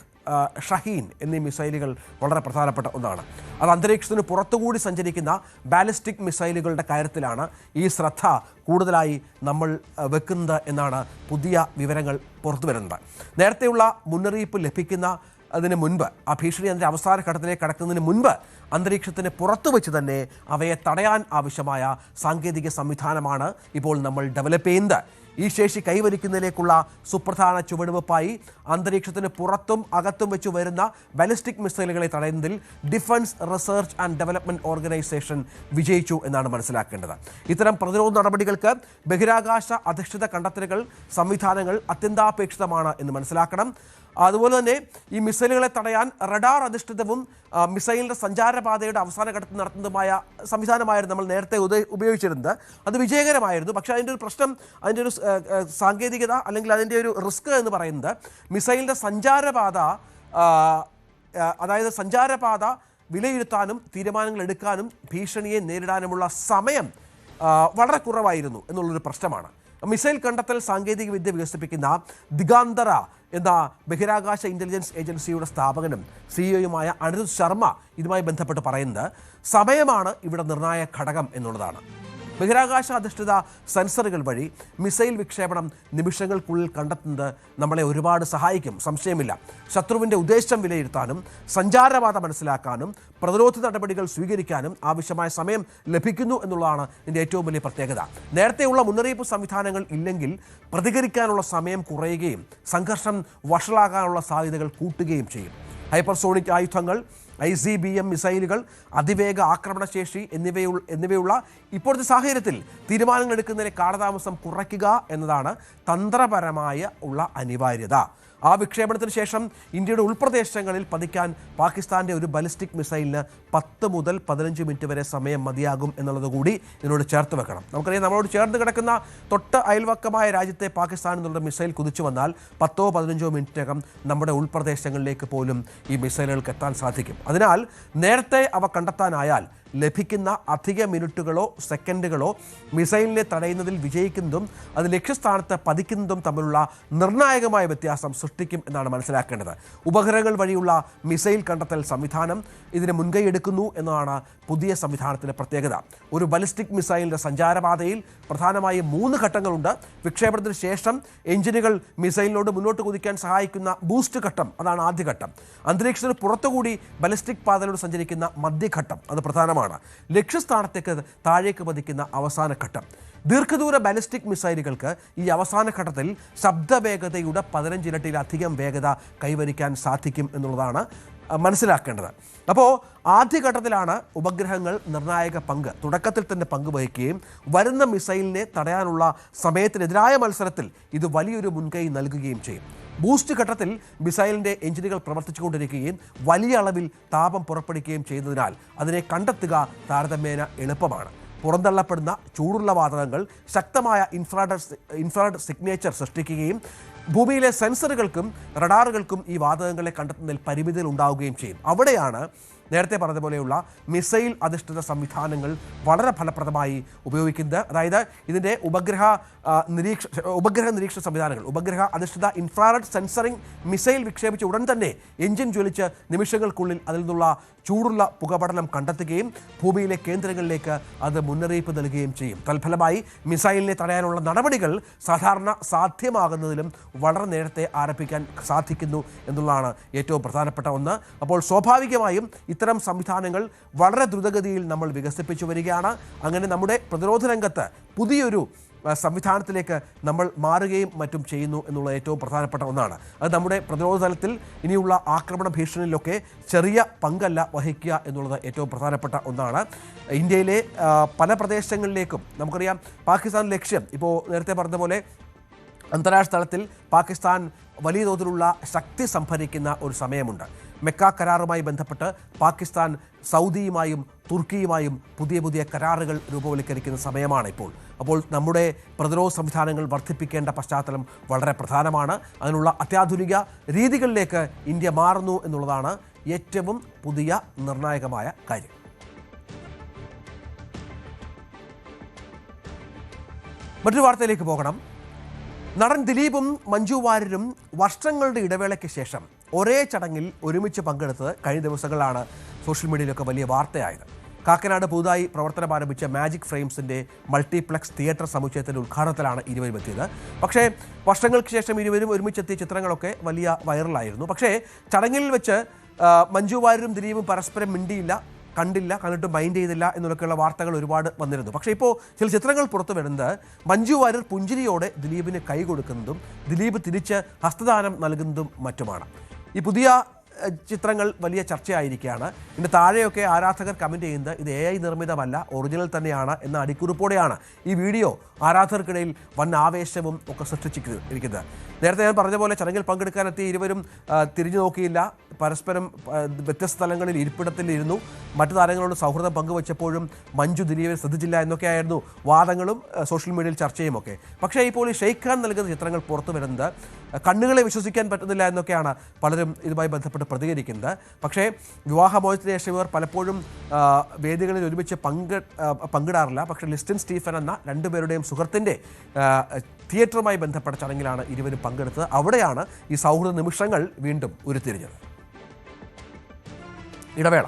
ഷഹീൻ എന്നീ മിസൈലുകൾ വളരെ പ്രധാനപ്പെട്ട ഒന്നാണ്. അത് അന്തരീക്ഷത്തിന് പുറത്തുകൂടി സഞ്ചരിക്കുന്ന ബാലിസ്റ്റിക് മിസൈലുകളുടെ കാര്യത്തിലാണ് ഈ ശ്രദ്ധ കൂടുതലായി നമ്മൾ വെക്കുന്നത് എന്നാണ് പുതിയ വിവരങ്ങൾ പുറത്തു വരുന്നത്. നേരത്തെയുള്ള മുന്നറിയിപ്പ് ലഭിക്കുന്ന അതിന് മുൻപ് ആ ഭീഷണി അതിൻ്റെ അവസാന ഘട്ടത്തിലേക്ക് കടക്കുന്നതിന് മുൻപ് അന്തരീക്ഷത്തിന് പുറത്തു വെച്ച് തന്നെ അവയെ തടയാൻ ആവശ്യമായ സാങ്കേതിക സംവിധാനമാണ് ഇപ്പോൾ നമ്മൾ ഡെവലപ്പ് ചെയ്യുന്നത്. ഈ ശേഷി കൈവരിക്കുന്നതിലേക്കുള്ള സുപ്രധാന ചുവടുവെപ്പായി അന്തരീക്ഷത്തിന് പുറത്തും അകത്തും വെച്ച് വരുന്ന ബാലിസ്റ്റിക് മിസൈലുകളെ തടയുന്നതിൽ defence research and development organisation വിജയിച്ചു എന്നാണ് മനസ്സിലാക്കേണ്ടത്. ഇത്തരം പ്രതിരോധ നടപടികൾക്ക് ബഹിരാകാശ അധിഷ്ഠിത കണ്ടെത്തലുകൾ, സംവിധാനങ്ങൾ അത്യന്താപേക്ഷിതമാണ് എന്ന് മനസ്സിലാക്കണം. അതുപോലെ തന്നെ ഈ മിസൈലുകളെ തടയാൻ റഡാർ അധിഷ്ഠിതവും മിസൈലിൻ്റെ സഞ്ചാരപാതയുടെ അവസാന ഘട്ടത്തിൽ നടത്തുന്നതുമായ സംവിധാനമായിരുന്നു നമ്മൾ നേരത്തെ ഉപയോഗിച്ചിരുന്നത്. അത് വിജയകരമായിരുന്നു. പക്ഷേ അതിൻ്റെ ഒരു പ്രശ്നം, അതിൻ്റെ ഒരു സാങ്കേതികത അല്ലെങ്കിൽ അതിൻ്റെ ഒരു റിസ്ക് എന്ന് പറയുന്നത് മിസൈലിൻ്റെ സഞ്ചാരപാത വിലയിരുത്താനും തീരുമാനങ്ങൾ എടുക്കാനും ഭീഷണിയെ നേരിടാനുമുള്ള സമയം വളരെ കുറവായിരുന്നു എന്നുള്ളൊരു പ്രശ്നമാണ്. മിസൈൽ കണ്ടെത്തൽ സാങ്കേതിക വിദ്യ വികസിപ്പിക്കുന്ന ദിഗാന്തര എന്ന ബഹിരാകാശ ഇൻ്റലിജൻസ് ഏജൻസിയുടെ സ്ഥാപകനും സിഇഒയുമായ അനിരുദ്ധ് ശർമ്മ ഇതുമായി ബന്ധപ്പെട്ട് പറയുന്നത് സമയമാണ് ഇവിടെ നിർണായക ഘടകം എന്നുള്ളതാണ്. ബഹിരാകാശ അധിഷ്ഠിത സെൻസറുകൾ വഴി മിസൈൽ വിക്ഷേപണം നിമിഷങ്ങൾക്കുള്ളിൽ കണ്ടെത്തുന്നത് നമ്മളെ ഒരുപാട് സഹായിക്കും, സംശയമില്ല. ശത്രുവിൻ്റെ ഉദ്ദേശം വിലയിരുത്താനും സഞ്ചാരപാത മനസ്സിലാക്കാനും പ്രതിരോധ നടപടികൾ സ്വീകരിക്കാനും ആവശ്യമായ സമയം ലഭിക്കുന്നു എന്നുള്ളതാണ് ഇതിൻ്റെ ഏറ്റവും വലിയ പ്രത്യേകത. നേരത്തെയുള്ള മുന്നറിയിപ്പ് സംവിധാനങ്ങൾ ഇല്ലെങ്കിൽ പ്രതികരിക്കാനുള്ള സമയം കുറയുകയും സംഘർഷം വഷളാകാനുള്ള സാധ്യതകൾ കൂട്ടുകയും ചെയ്യും. ഹൈപ്പർസോണിക് ആയുധങ്ങൾ, ICBM മിസൈലുകൾ, അതിവേഗ ആക്രമണശേഷി എന്നിവയുള്ള ഇപ്പോഴത്തെ സാഹചര്യത്തിൽ തീരുമാനങ്ങൾ എടുക്കുന്നതിന് കാലതാമസം കുറയ്ക്കുക എന്നതാണ് തന്ത്രപരമായ ഉള്ള അനിവാര്യത. ആ വിക്ഷേപണത്തിന് ശേഷം ഇന്ത്യയുടെ ഉൾപ്രദേശങ്ങളിൽ പതിക്കാൻ പാകിസ്ഥാൻ്റെ ഒരു ബാലിസ്റ്റിക് മിസൈലിന് 10 മുതൽ 15 മിനിറ്റ് വരെ സമയം മതിയാകും എന്നുള്ളത് കൂടി ഇതിനോട് ചേർത്ത് വെക്കണം. നമുക്കറിയാം, നമ്മളോട് ചേർന്ന് കിടക്കുന്ന തൊട്ട് അയൽവക്കമായ രാജ്യത്തെ പാകിസ്ഥാനിൽ നിന്നുള്ള മിസൈൽ കുതിച്ചു വന്നാൽ 10-15 മിനിറ്റിനകം നമ്മുടെ ഉൾപ്രദേശങ്ങളിലേക്ക് പോലും ഈ മിസൈലുകൾക്ക് എത്താൻ സാധിക്കും. അതിനാൽ നേരത്തെ അവ കണ്ടെത്താനായാൽ ലഭിക്കുന്ന അധിക മിനിറ്റുകളോ സെക്കൻഡുകളോ മിസൈലിനെ തടയുന്നതിൽ വിജയിക്കുന്നതും അത് ലക്ഷ്യസ്ഥാനത്ത് പതിക്കുന്നതും തമ്മിലുള്ള നിർണായകമായ വ്യത്യാസം സൃഷ്ടിക്കും എന്നാണ് മനസ്സിലാക്കേണ്ടത്. ഉപഗ്രഹങ്ങൾ വഴിയുള്ള മിസൈൽ കണ്ടെത്തൽ സംവിധാനം ഇതിന് മുൻകൈയെടുക്കുന്നു എന്നതാണ് പുതിയ സംവിധാനത്തിൻ്റെ പ്രത്യേകത. ഒരു ബാലിസ്റ്റിക് മിസൈലിൻ്റെ സഞ്ചാരപാതയിൽ പ്രധാനമായും 3 ഘട്ടങ്ങളുണ്ട്. വിക്ഷേപണത്തിന് ശേഷം എഞ്ചിനുകൾ മിസൈലിനോട് മുന്നോട്ട് കുതിക്കാൻ സഹായിക്കുന്ന ബൂസ്റ്റ് ഘട്ടം, അതാണ് ആദ്യഘട്ടം. അന്തരീക്ഷത്തിന് പുറത്തുകൂടി ബാലിസ്റ്റിക് പാതയിലൂടെ സഞ്ചരിക്കുന്ന മധ്യഘട്ടം, അത് പ്രധാനമാണ്. ലക്ഷ്യസ്ഥാനത്തേക്ക് താഴേക്ക് പതിക്കുന്ന അവസാന ഘട്ടം. ദീർഘദൂര ബാലിസ്റ്റിക് മിസൈലുകൾക്ക് ഈ അവസാന ഘട്ടത്തിൽ ശബ്ദവേഗതയുടെ 15 ഇരട്ടിയിലധികം വേഗത കൈവരിക്കാൻ സാധിക്കും എന്നുള്ളതാണ് മനസ്സിലാക്കേണ്ടത്. അപ്പോൾ ആദ്യഘട്ടത്തിലാണ് ഉപഗ്രഹങ്ങൾ നിർണായക പങ്ക് തുടക്കത്തിൽ തന്നെ പങ്കുവഹിക്കുകയും വരുന്ന മിസൈലിനെ തടയാനുള്ള സമയത്തിനെതിരായ മത്സരത്തിൽ ഇത് വലിയൊരു മുൻകൈ നൽകുകയും ചെയ്യും. ബൂസ്റ്റ് ഘട്ടത്തിൽ മിസൈലിൻ്റെ എഞ്ചിനുകൾ പ്രവർത്തിച്ചുകൊണ്ടിരിക്കുകയും വലിയ അളവിൽ താപം പുറപ്പെടുവിക്കുകയും ചെയ്യുന്നതിനാൽ അതിനെ കണ്ടെത്തുക താരതമ്യേന എളുപ്പമാണ്. പുറന്തള്ളപ്പെടുന്ന ചൂടുള്ള വാതകങ്ങൾ ശക്തമായ ഇൻഫ്രാറെഡ് സിഗ്നേച്ചർ സൃഷ്ടിക്കുകയും ഭൂമിയിലെ സെൻസറുകൾക്കും റഡാറുകൾക്കും ഈ വാതകങ്ങളെ കണ്ടെത്തുന്നതിൽ പരിമിതികൾ ഉണ്ടാവുകയും ചെയ്യും. അവിടെയാണ് നേരത്തെ പറഞ്ഞതുപോലെയുള്ള മിസൈൽ അധിഷ്ഠിത സംവിധാനങ്ങൾ വളരെ ഫലപ്രദമായി ഉപയോഗിക്കുന്നത്. അതായത് ഇതിൻ്റെ ഉപഗ്രഹ നിരീക്ഷണ സംവിധാനങ്ങൾ, ഉപഗ്രഹ അധിഷ്ഠിത ഇൻഫ്രാറെഡ് സെൻസറിംഗ് മിസൈൽ വിക്ഷേപിച്ച ഉടൻ തന്നെ എഞ്ചിൻ ജ്വലിച്ച് നിമിഷങ്ങൾക്കുള്ളിൽ അതിൽ നിന്നുള്ള ചൂടുള്ള പുകപടലം കണ്ടെത്തുകയും ഭൂമിയിലെ കേന്ദ്രങ്ങളിലേക്ക് അത് മുന്നറിയിപ്പ് നൽകുകയും ചെയ്യും. തൽഫലമായി മിസൈലിനെ തടയാനുള്ള നടപടികൾ സാധാരണ സാധ്യമാകുന്നതിലും വളരെ നേരത്തെ ആരംഭിക്കാൻ സാധിക്കുന്നു എന്നുള്ളതാണ് ഏറ്റവും പ്രധാനപ്പെട്ട ഒന്ന്. അപ്പോൾ സ്വാഭാവികമായും ഇത്തരം സംവിധാനങ്ങൾ വളരെ ദ്രുതഗതിയിൽ നമ്മൾ വികസിപ്പിച്ചു വരികയാണ്. അങ്ങനെ നമ്മുടെ പ്രതിരോധ രംഗത്ത് പുതിയൊരു സംവിധാനത്തിലേക്ക് നമ്മൾ മാറുകയും മറ്റും ചെയ്യുന്നു എന്നുള്ള ഏറ്റവും പ്രധാനപ്പെട്ട ഒന്നാണ്. അത് നമ്മുടെ പ്രതിരോധ തലത്തിൽ ഇനിയുള്ള ആക്രമണ ഭീഷണിയിലൊക്കെ ചെറിയ പങ്കല്ല വഹിക്കുക എന്നുള്ളത് ഏറ്റവും പ്രധാനപ്പെട്ട ഒന്നാണ്. ഇന്ത്യയിലെ പല പ്രദേശങ്ങളിലേക്കും നമുക്കറിയാം പാകിസ്ഥാൻ ലക്ഷ്യം ഇപ്പോൾ നേരത്തെ പറഞ്ഞ പോലെ അന്താരാഷ്ട്ര തലത്തിൽ പാകിസ്ഥാൻ വലിയ തോതിലുള്ള ശക്തി സംഭരിക്കുന്ന ഒരു സമയമുണ്ട്. മെക്ക കരാറുമായി ബന്ധപ്പെട്ട് പാകിസ്ഥാൻ സൗദിയുമായും തുർക്കിയുമായും പുതിയ കരാറുകൾ രൂപവൽക്കരിക്കുന്ന സമയമാണ് ഇപ്പോൾ. അപ്പോൾ നമ്മുടെ പ്രതിരോധ സംവിധാനങ്ങൾ വർദ്ധിപ്പിക്കേണ്ട പശ്ചാത്തലം വളരെ പ്രധാനമാണ്. അതിനുള്ള അത്യാധുനിക രീതികളിലേക്ക് ഇന്ത്യ മാറുന്നു എന്നുള്ളതാണ് ഏറ്റവും പുതിയ നിർണായകമായ കാര്യം. മറ്റൊരു വാർത്തയിലേക്ക് പോകണം. നടൻ ദിലീപും മഞ്ജു വാര്യരും വർഷങ്ങളുടെ ഇടവേളയ്ക്ക് ശേഷം ഒരേ ചടങ്ങിൽ ഒരുമിച്ച് പങ്കെടുത്തത് കഴിഞ്ഞ ദിവസങ്ങളിലാണ് സോഷ്യൽ മീഡിയയിലൊക്കെ വലിയ വാർത്തയായത്. കാക്കനാട് പുതുതായി പ്രവർത്തനം ആരംഭിച്ച മാജിക് ഫ്രെയിംസിൻ്റെ മൾട്ടിപ്ലക്സ് തിയേറ്റർ സമുച്ചയത്തിൻ്റെ ഉദ്ഘാടനത്തിലാണ് ഇരുവരും എത്തിയത്. പക്ഷേ വർഷങ്ങൾക്ക് ശേഷം ഇരുവരും ഒരുമിച്ചെത്തിയ ചിത്രങ്ങളൊക്കെ വലിയ വൈറലായിരുന്നു. പക്ഷേ ചടങ്ങിൽ വെച്ച് മഞ്ജു വാര്യരും ദിലീപും പരസ്പരം മിണ്ടിയില്ല, കണ്ടിട്ട് മൈൻഡ് ചെയ്തില്ല എന്നൊക്കെയുള്ള വാർത്തകൾ ഒരുപാട് വന്നിരുന്നു. പക്ഷേ ഇപ്പോൾ ചില ചിത്രങ്ങൾ പുറത്തു വരുന്നത് മഞ്ജു വാര്യർ പുഞ്ചിരിയോടെ ദിലീപിന് കൈ കൊടുക്കുന്നതും ദിലീപ് തിരിച്ച് ഹസ്തദാനം നൽകുന്നതും മറ്റുമാണ്. ഈ പുതിയ ചിത്രങ്ങൾ വലിയ ചർച്ചയായിരിക്കുകയാണ്. ഇതിൻ്റെ താഴെയൊക്കെ ആരാധകർ കമൻറ്റ് ചെയ്യുന്നത് ഇത് AI നിർമ്മിതമല്ല, ഒറിജിനൽ തന്നെയാണ് എന്ന അടിക്കുറിപ്പോടെയാണ് ഈ വീഡിയോ ആരാധകർക്കിടയിൽ വൻ ആവേശവും ഒക്കെ സൃഷ്ടിച്ചിരിക്കുന്നത്. നേരത്തെ ഞാൻ പറഞ്ഞ പോലെ ചടങ്ങിൽ പങ്കെടുക്കാനെത്തിയ ഇരുവരും തിരിഞ്ഞു നോക്കിയില്ല, പരസ്പരം വ്യത്യസ്ത സ്ഥലങ്ങളിൽ ഇരിപ്പിടത്തിലിരുന്നു. മറ്റു താരങ്ങളോട് സൗഹൃദം പങ്കുവച്ചപ്പോഴും മഞ്ജു ദിലീപിനെ ശ്രദ്ധിച്ചില്ല എന്നൊക്കെയായിരുന്നു വാദങ്ങളും സോഷ്യൽ മീഡിയയിൽ ചർച്ചയുമൊക്കെ. പക്ഷേ ഇപ്പോൾ ഈ ഷെയ്ഖ് ഖാൻ നൽകുന്ന ചിത്രങ്ങൾ പുറത്തു വരുന്നത് കണ്ണുകളെ വിശ്വസിക്കാൻ പറ്റുന്നില്ല എന്നൊക്കെയാണ് പലരും ഇതുമായി ബന്ധപ്പെട്ട് പ്രതികരിക്കുന്നത്. പക്ഷേ വിവാഹമോചനത്തിന് ശേഷം ഇവർ പലപ്പോഴും വേദികളിൽ ഒരുമിച്ച് പങ്കിടാറില്ല. പക്ഷേ ലിസ്റ്റിൻ സ്റ്റീഫൻ എന്ന രണ്ടുപേരുടെയും സുഹൃത്തിൻ്റെ തിയേറ്ററുമായി ബന്ധപ്പെട്ട ചടങ്ങിലാണ് ഇരുവരും പങ്കെടുത്തത്. അവിടെയാണ് ഈ സൗഹൃദ നിമിഷങ്ങൾ വീണ്ടും ഉരുത്തിരിഞ്ഞത്. ഇടവേള.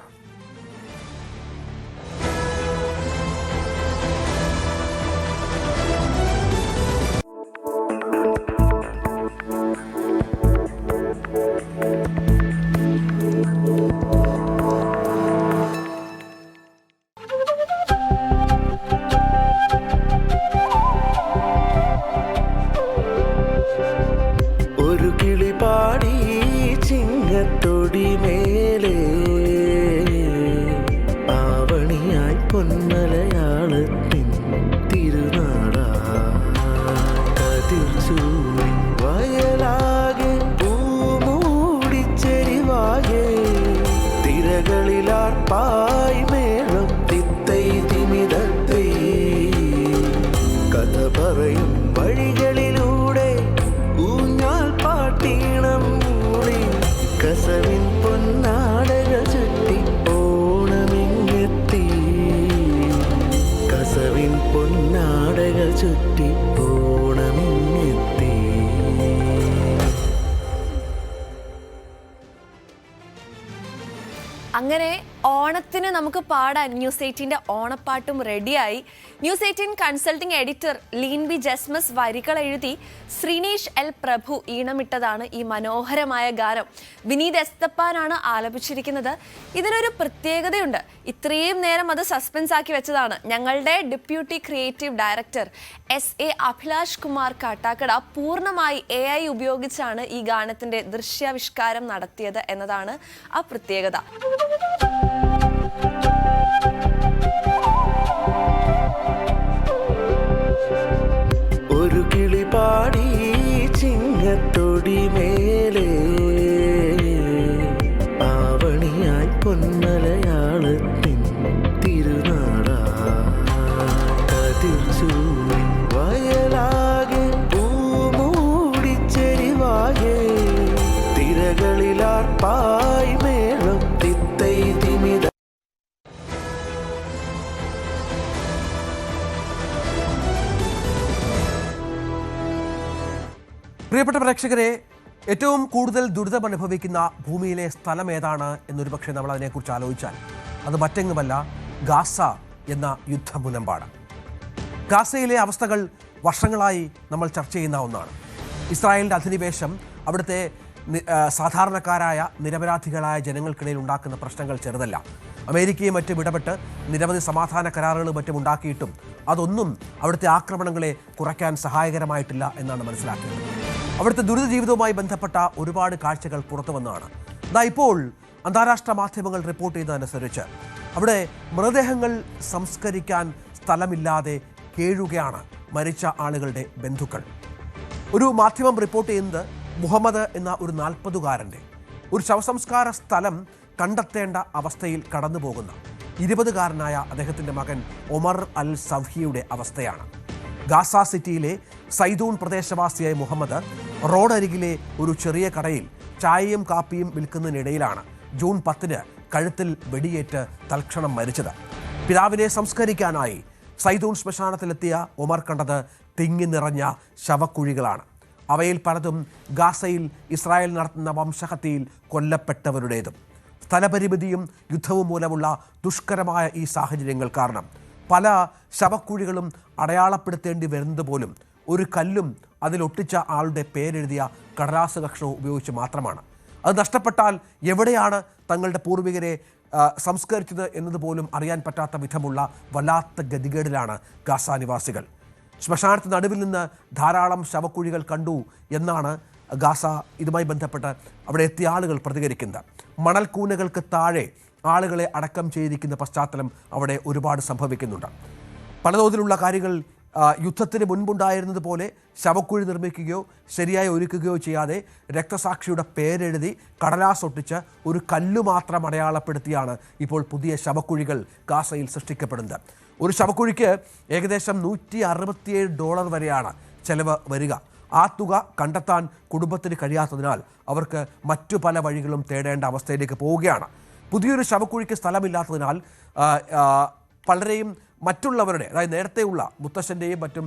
അങ്ങനെ ഓണത്തിന് നമുക്ക് പാടാൻ ന്യൂസ് 18ന്റെ ഓണപ്പാട്ടും റെഡിയായി. News 18 consulting editor Leen B Jesmas വരികൾ എഴുതി ശ്രീനേഷ് എൽ പ്രഭു ഈണമിട്ടതാണ് ഈ മനോഹരമായ ഗാനം. വിനീത് എസ്തപ്പാനാണ് ആലപിച്ചിരിക്കുന്നത്. ഇതിനൊരു പ്രത്യേകതയുണ്ട്. ഇത്രയും നേരം അത് സസ്പെൻസ് ആക്കി വെച്ചതാണ് ഞങ്ങളുടെ deputy creative director SA Abhilash Kumar Kattakkada പൂർണ്ണമായി AI ഉപയോഗിച്ചാണ് ഈ ഗാനത്തിന്റെ ദൃശ്യാവിഷ്കാരം നടത്തിയത് എന്നതാണ് ആ പ്രത്യേകത. ഒരു കിളി പാടി ചിങ്ങത്തൊടി മേലെ ആവണിയായി പൊന്മലയാളത്തിൻ തിരുനാടാ കതിർച്ചൂടി വയലാകെ പൂമൂടിച്ചെരിവാകെ തിരകളിലാർപ്പായി മേളം തിത്തൈ തിമി പ്രിയപ്പെട്ട പ്രേക്ഷകരെ, ഏറ്റവും കൂടുതൽ ദുരിതം അനുഭവിക്കുന്ന ഭൂമിയിലെ സ്ഥലം ഏതാണ് എന്നൊരു പക്ഷേ നമ്മൾ അതിനെക്കുറിച്ച് ആലോചിച്ചാൽ അത് മറ്റെങ്ങുമല്ല, ഗാസ എന്ന യുദ്ധമുനമ്പാണ്. ഗാസയിലെ അവസ്ഥകൾ വർഷങ്ങളായി നമ്മൾ ചർച്ച ചെയ്യുന്ന ഒന്നാണ്. ഇസ്രായേലിൻ്റെ അധിനിവേശം അവിടുത്തെ സാധാരണക്കാരായ നിരപരാധികളായ ജനങ്ങൾക്കിടയിൽ ഉണ്ടാക്കുന്ന പ്രശ്നങ്ങൾ ചെറുതല്ല. അമേരിക്കയും മറ്റും ഇടപെട്ട് നിരവധി സമാധാന കരാറുകളും മറ്റും ഉണ്ടാക്കിയിട്ടും അതൊന്നും അവിടുത്തെ ആക്രമണങ്ങളെ കുറയ്ക്കാൻ സഹായകരമായിട്ടില്ല എന്നാണ് മനസ്സിലാക്കുന്നത്. അവിടുത്തെ ദുരിത ജീവിതവുമായി ബന്ധപ്പെട്ട ഒരുപാട് കാഴ്ചകൾ പുറത്തു വന്നതാണ്. ഇപ്പോൾ അന്താരാഷ്ട്ര മാധ്യമങ്ങൾ റിപ്പോർട്ട് ചെയ്തതനുസരിച്ച് അവിടെ മൃതദേഹങ്ങൾ സംസ്കരിക്കാൻ സ്ഥലമില്ലാതെ കേഴുകയാണ് മരിച്ച ആളുകളുടെ ബന്ധുക്കൾ. ഒരു മാധ്യമം റിപ്പോർട്ട് ചെയ്യുന്നത് മുഹമ്മദ് എന്ന ഒരു 40-കാരൻ്റെ ഒരു ശവസംസ്കാര സ്ഥലം കണ്ടെത്തേണ്ട അവസ്ഥയിൽ കടന്നു പോകുന്ന 20-കാരനായ അദ്ദേഹത്തിൻ്റെ മകൻ ഒമർ അൽ സവ്ഹിയുടെ അവസ്ഥയാണ്. ഗാസ സിറ്റിയിലെ സൈദൂൺ പ്രദേശവാസിയായ മുഹമ്മദ് റോഡരികിലെ ഒരു ചെറിയ കടയിൽ ചായയും കാപ്പിയും വിൽക്കുന്നതിനിടയിലാണ് ജൂൺ 10 കഴുത്തിൽ വെടിയേറ്റ് തൽക്ഷണം മരിച്ചത്. പിതാവിനെ സംസ്കരിക്കാനായി സൈദൂൺ ശ്മശാനത്തിലെത്തിയ ഒമർ കണ്ടത് തിങ്ങി നിറഞ്ഞ ശവക്കുഴികളാണ്. അവയിൽ പലതും ഗാസയിൽ ഇസ്രായേൽ നടത്തുന്ന വംശഹത്യയിൽ കൊല്ലപ്പെട്ടവരുടേതും. സ്ഥലപരിമിതിയും യുദ്ധവും മൂലമുള്ള ദുഷ്കരമായ ഈ സാഹചര്യങ്ങൾ കാരണം പല ശവക്കുഴികളും അടയാളപ്പെടുത്തേണ്ടി വരുന്നത് പോലും ഒരു കല്ലും അതിലൊട്ടിച്ച ആളുടെ പേരെഴുതിയ കടലാസ് കഷ്ണവും ഉപയോഗിച്ച് മാത്രമാണ്. അത് നഷ്ടപ്പെട്ടാൽ എവിടെയാണ് തങ്ങളുടെ പൂർവികരെ സംസ്കരിച്ചത് എന്നതുപോലും അറിയാൻ പറ്റാത്ത വിധമുള്ള വല്ലാത്ത ഗതികേടിലാണ് ഗാസ നിവാസികൾ. ശ്മശാനത്തിന് നടുവിൽ നിന്ന് ധാരാളം ശവക്കുഴികൾ കണ്ടു എന്നാണ് ഗാസ ഇതുമായി ബന്ധപ്പെട്ട് അവിടെ എത്തിയ ആളുകൾ പ്രതികരിക്കുന്നത്. മണൽക്കൂനകൾക്ക് താഴെ ആളുകളെ അടക്കം ചെയ്തിരിക്കുന്ന പശ്ചാത്തലം അവിടെ ഒരുപാട് സംഭവിക്കുന്നുണ്ട്. പലതോതിലുള്ള കാര്യങ്ങൾ യുദ്ധത്തിന് മുൻപുണ്ടായിരുന്നത് പോലെ ശവക്കുഴി നിർമ്മിക്കുകയോ ശരിയായി ഒരുക്കുകയോ ചെയ്യാതെ രക്തസാക്ഷിയുടെ പേരെഴുതി കടലാസൊട്ടിച്ച് ഒരു കല്ലു മാത്രം അടയാളപ്പെടുത്തിയാണ് ഇപ്പോൾ പുതിയ ശവക്കുഴികൾ ഗാസയിൽ സൃഷ്ടിക്കപ്പെടുന്നത്. ഒരു ശവക്കുഴിക്ക് ഏകദേശം $167 വരെയാണ് ചെലവ് വരിക. ആ തുക കണ്ടെത്താൻ കുടുംബത്തിന് കഴിയാത്തതിനാൽ അവർക്ക് മറ്റു പല വഴികളും തേടേണ്ട അവസ്ഥയിലേക്ക് പോവുകയാണ്. പുതിയൊരു ശവക്കുഴിക്ക് സ്ഥലമില്ലാത്തതിനാൽ പലരെയും മറ്റുള്ളവരുടെ, അതായത് നേരത്തെയുള്ള മുത്തശ്ശൻ്റെയും മറ്റും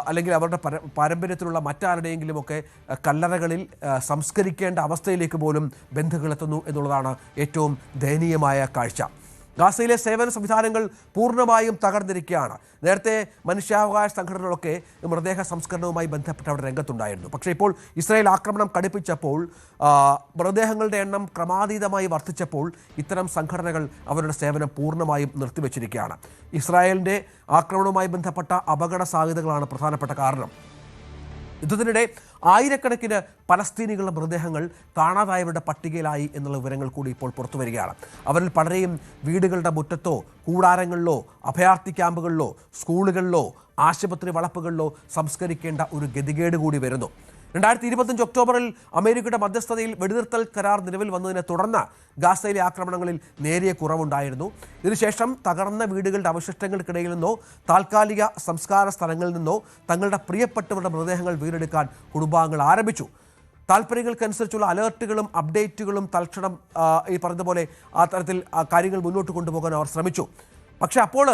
അല്ലെങ്കിൽ അവരുടെ പാരമ്പര്യത്തിലുള്ള മറ്റാരുടെയെങ്കിലുമൊക്കെ കല്ലറകളിൽ സംസ്കരിക്കേണ്ട അവസ്ഥയിലേക്ക് പോലും ബന്ധുക്കളെത്തുന്നു എന്നുള്ളതാണ് ഏറ്റവും ദയനീയമായ കാഴ്ച. ഗാസയിലെ സേവന സംവിധാനങ്ങൾ പൂർണ്ണമായും തകർന്നിരിക്കുകയാണ്. നേരത്തെ മനുഷ്യാവകാശ സംഘടനകളൊക്കെ മൃതദേഹ സംസ്കരണവുമായി ബന്ധപ്പെട്ട് അവിടെ രംഗത്തുണ്ടായിരുന്നു. പക്ഷേ ഇപ്പോൾ ഇസ്രായേൽ ആക്രമണം കടുപ്പിച്ചപ്പോൾ, മൃതദേഹങ്ങളുടെ എണ്ണം ക്രമാതീതമായി വർദ്ധിച്ചപ്പോൾ ഇത്തരം സംഘടനകൾ അവരുടെ സേവനം പൂർണ്ണമായും നിർത്തിവെച്ചിരിക്കുകയാണ്. ഇസ്രായേലിൻ്റെ ആക്രമണവുമായി ബന്ധപ്പെട്ട അപകട സാധ്യതകളാണ് പ്രധാനപ്പെട്ട കാരണം. യുദ്ധത്തിനിടെ ആയിരക്കണക്കിന് പലസ്തീനികളുടെ മൃതദേഹങ്ങൾ കാണാതായവരുടെ പട്ടികയിലായി എന്നുള്ള വിവരങ്ങൾ കൂടി ഇപ്പോൾ പുറത്തു വരികയാണ്. അവരിൽ പലരെയും വീടുകളുടെ മുറ്റത്തോ കൂടാരങ്ങളിലോ അഭയാർത്ഥി ക്യാമ്പുകളിലോ സ്കൂളുകളിലോ ആശുപത്രി വളപ്പുകളിലോ സംസ്കരിക്കേണ്ട ഒരു ഗതികേട് കൂടി വരുന്നു. 2025 ഒക്ടോബറിൽ അമേരിക്കയുടെ മധ്യസ്ഥതയിൽ വെടിനിർത്തൽ കരാർ നിലവിൽ വന്നതിനെ തുടർന്ന് ഗാസയിലെ ആക്രമണങ്ങളിൽ നേരിയ കുറവുണ്ടായിരുന്നു. ഇതിനുശേഷം തകർന്ന വീടുകളുടെ അവശിഷ്ടങ്ങൾക്കിടയിൽ നിന്നോ താൽക്കാലിക സംസ്കാര സ്ഥലങ്ങളിൽ നിന്നോ തങ്ങളുടെ പ്രിയപ്പെട്ടവരുടെ മൃതദേഹങ്ങൾ വീണ്ടെടുക്കാൻ കുടുംബാംഗങ്ങൾ ആരംഭിച്ചു. താല്പര്യങ്ങൾക്കനുസരിച്ചുള്ള അലേർട്ടുകളും അപ്ഡേറ്റുകളും തൽക്ഷണം ഈ പറഞ്ഞതുപോലെ ആ തരത്തിൽ കാര്യങ്ങൾ മുന്നോട്ട് കൊണ്ടുപോകാൻ അവർ ശ്രമിച്ചു. പക്ഷേ അപ്പോൾ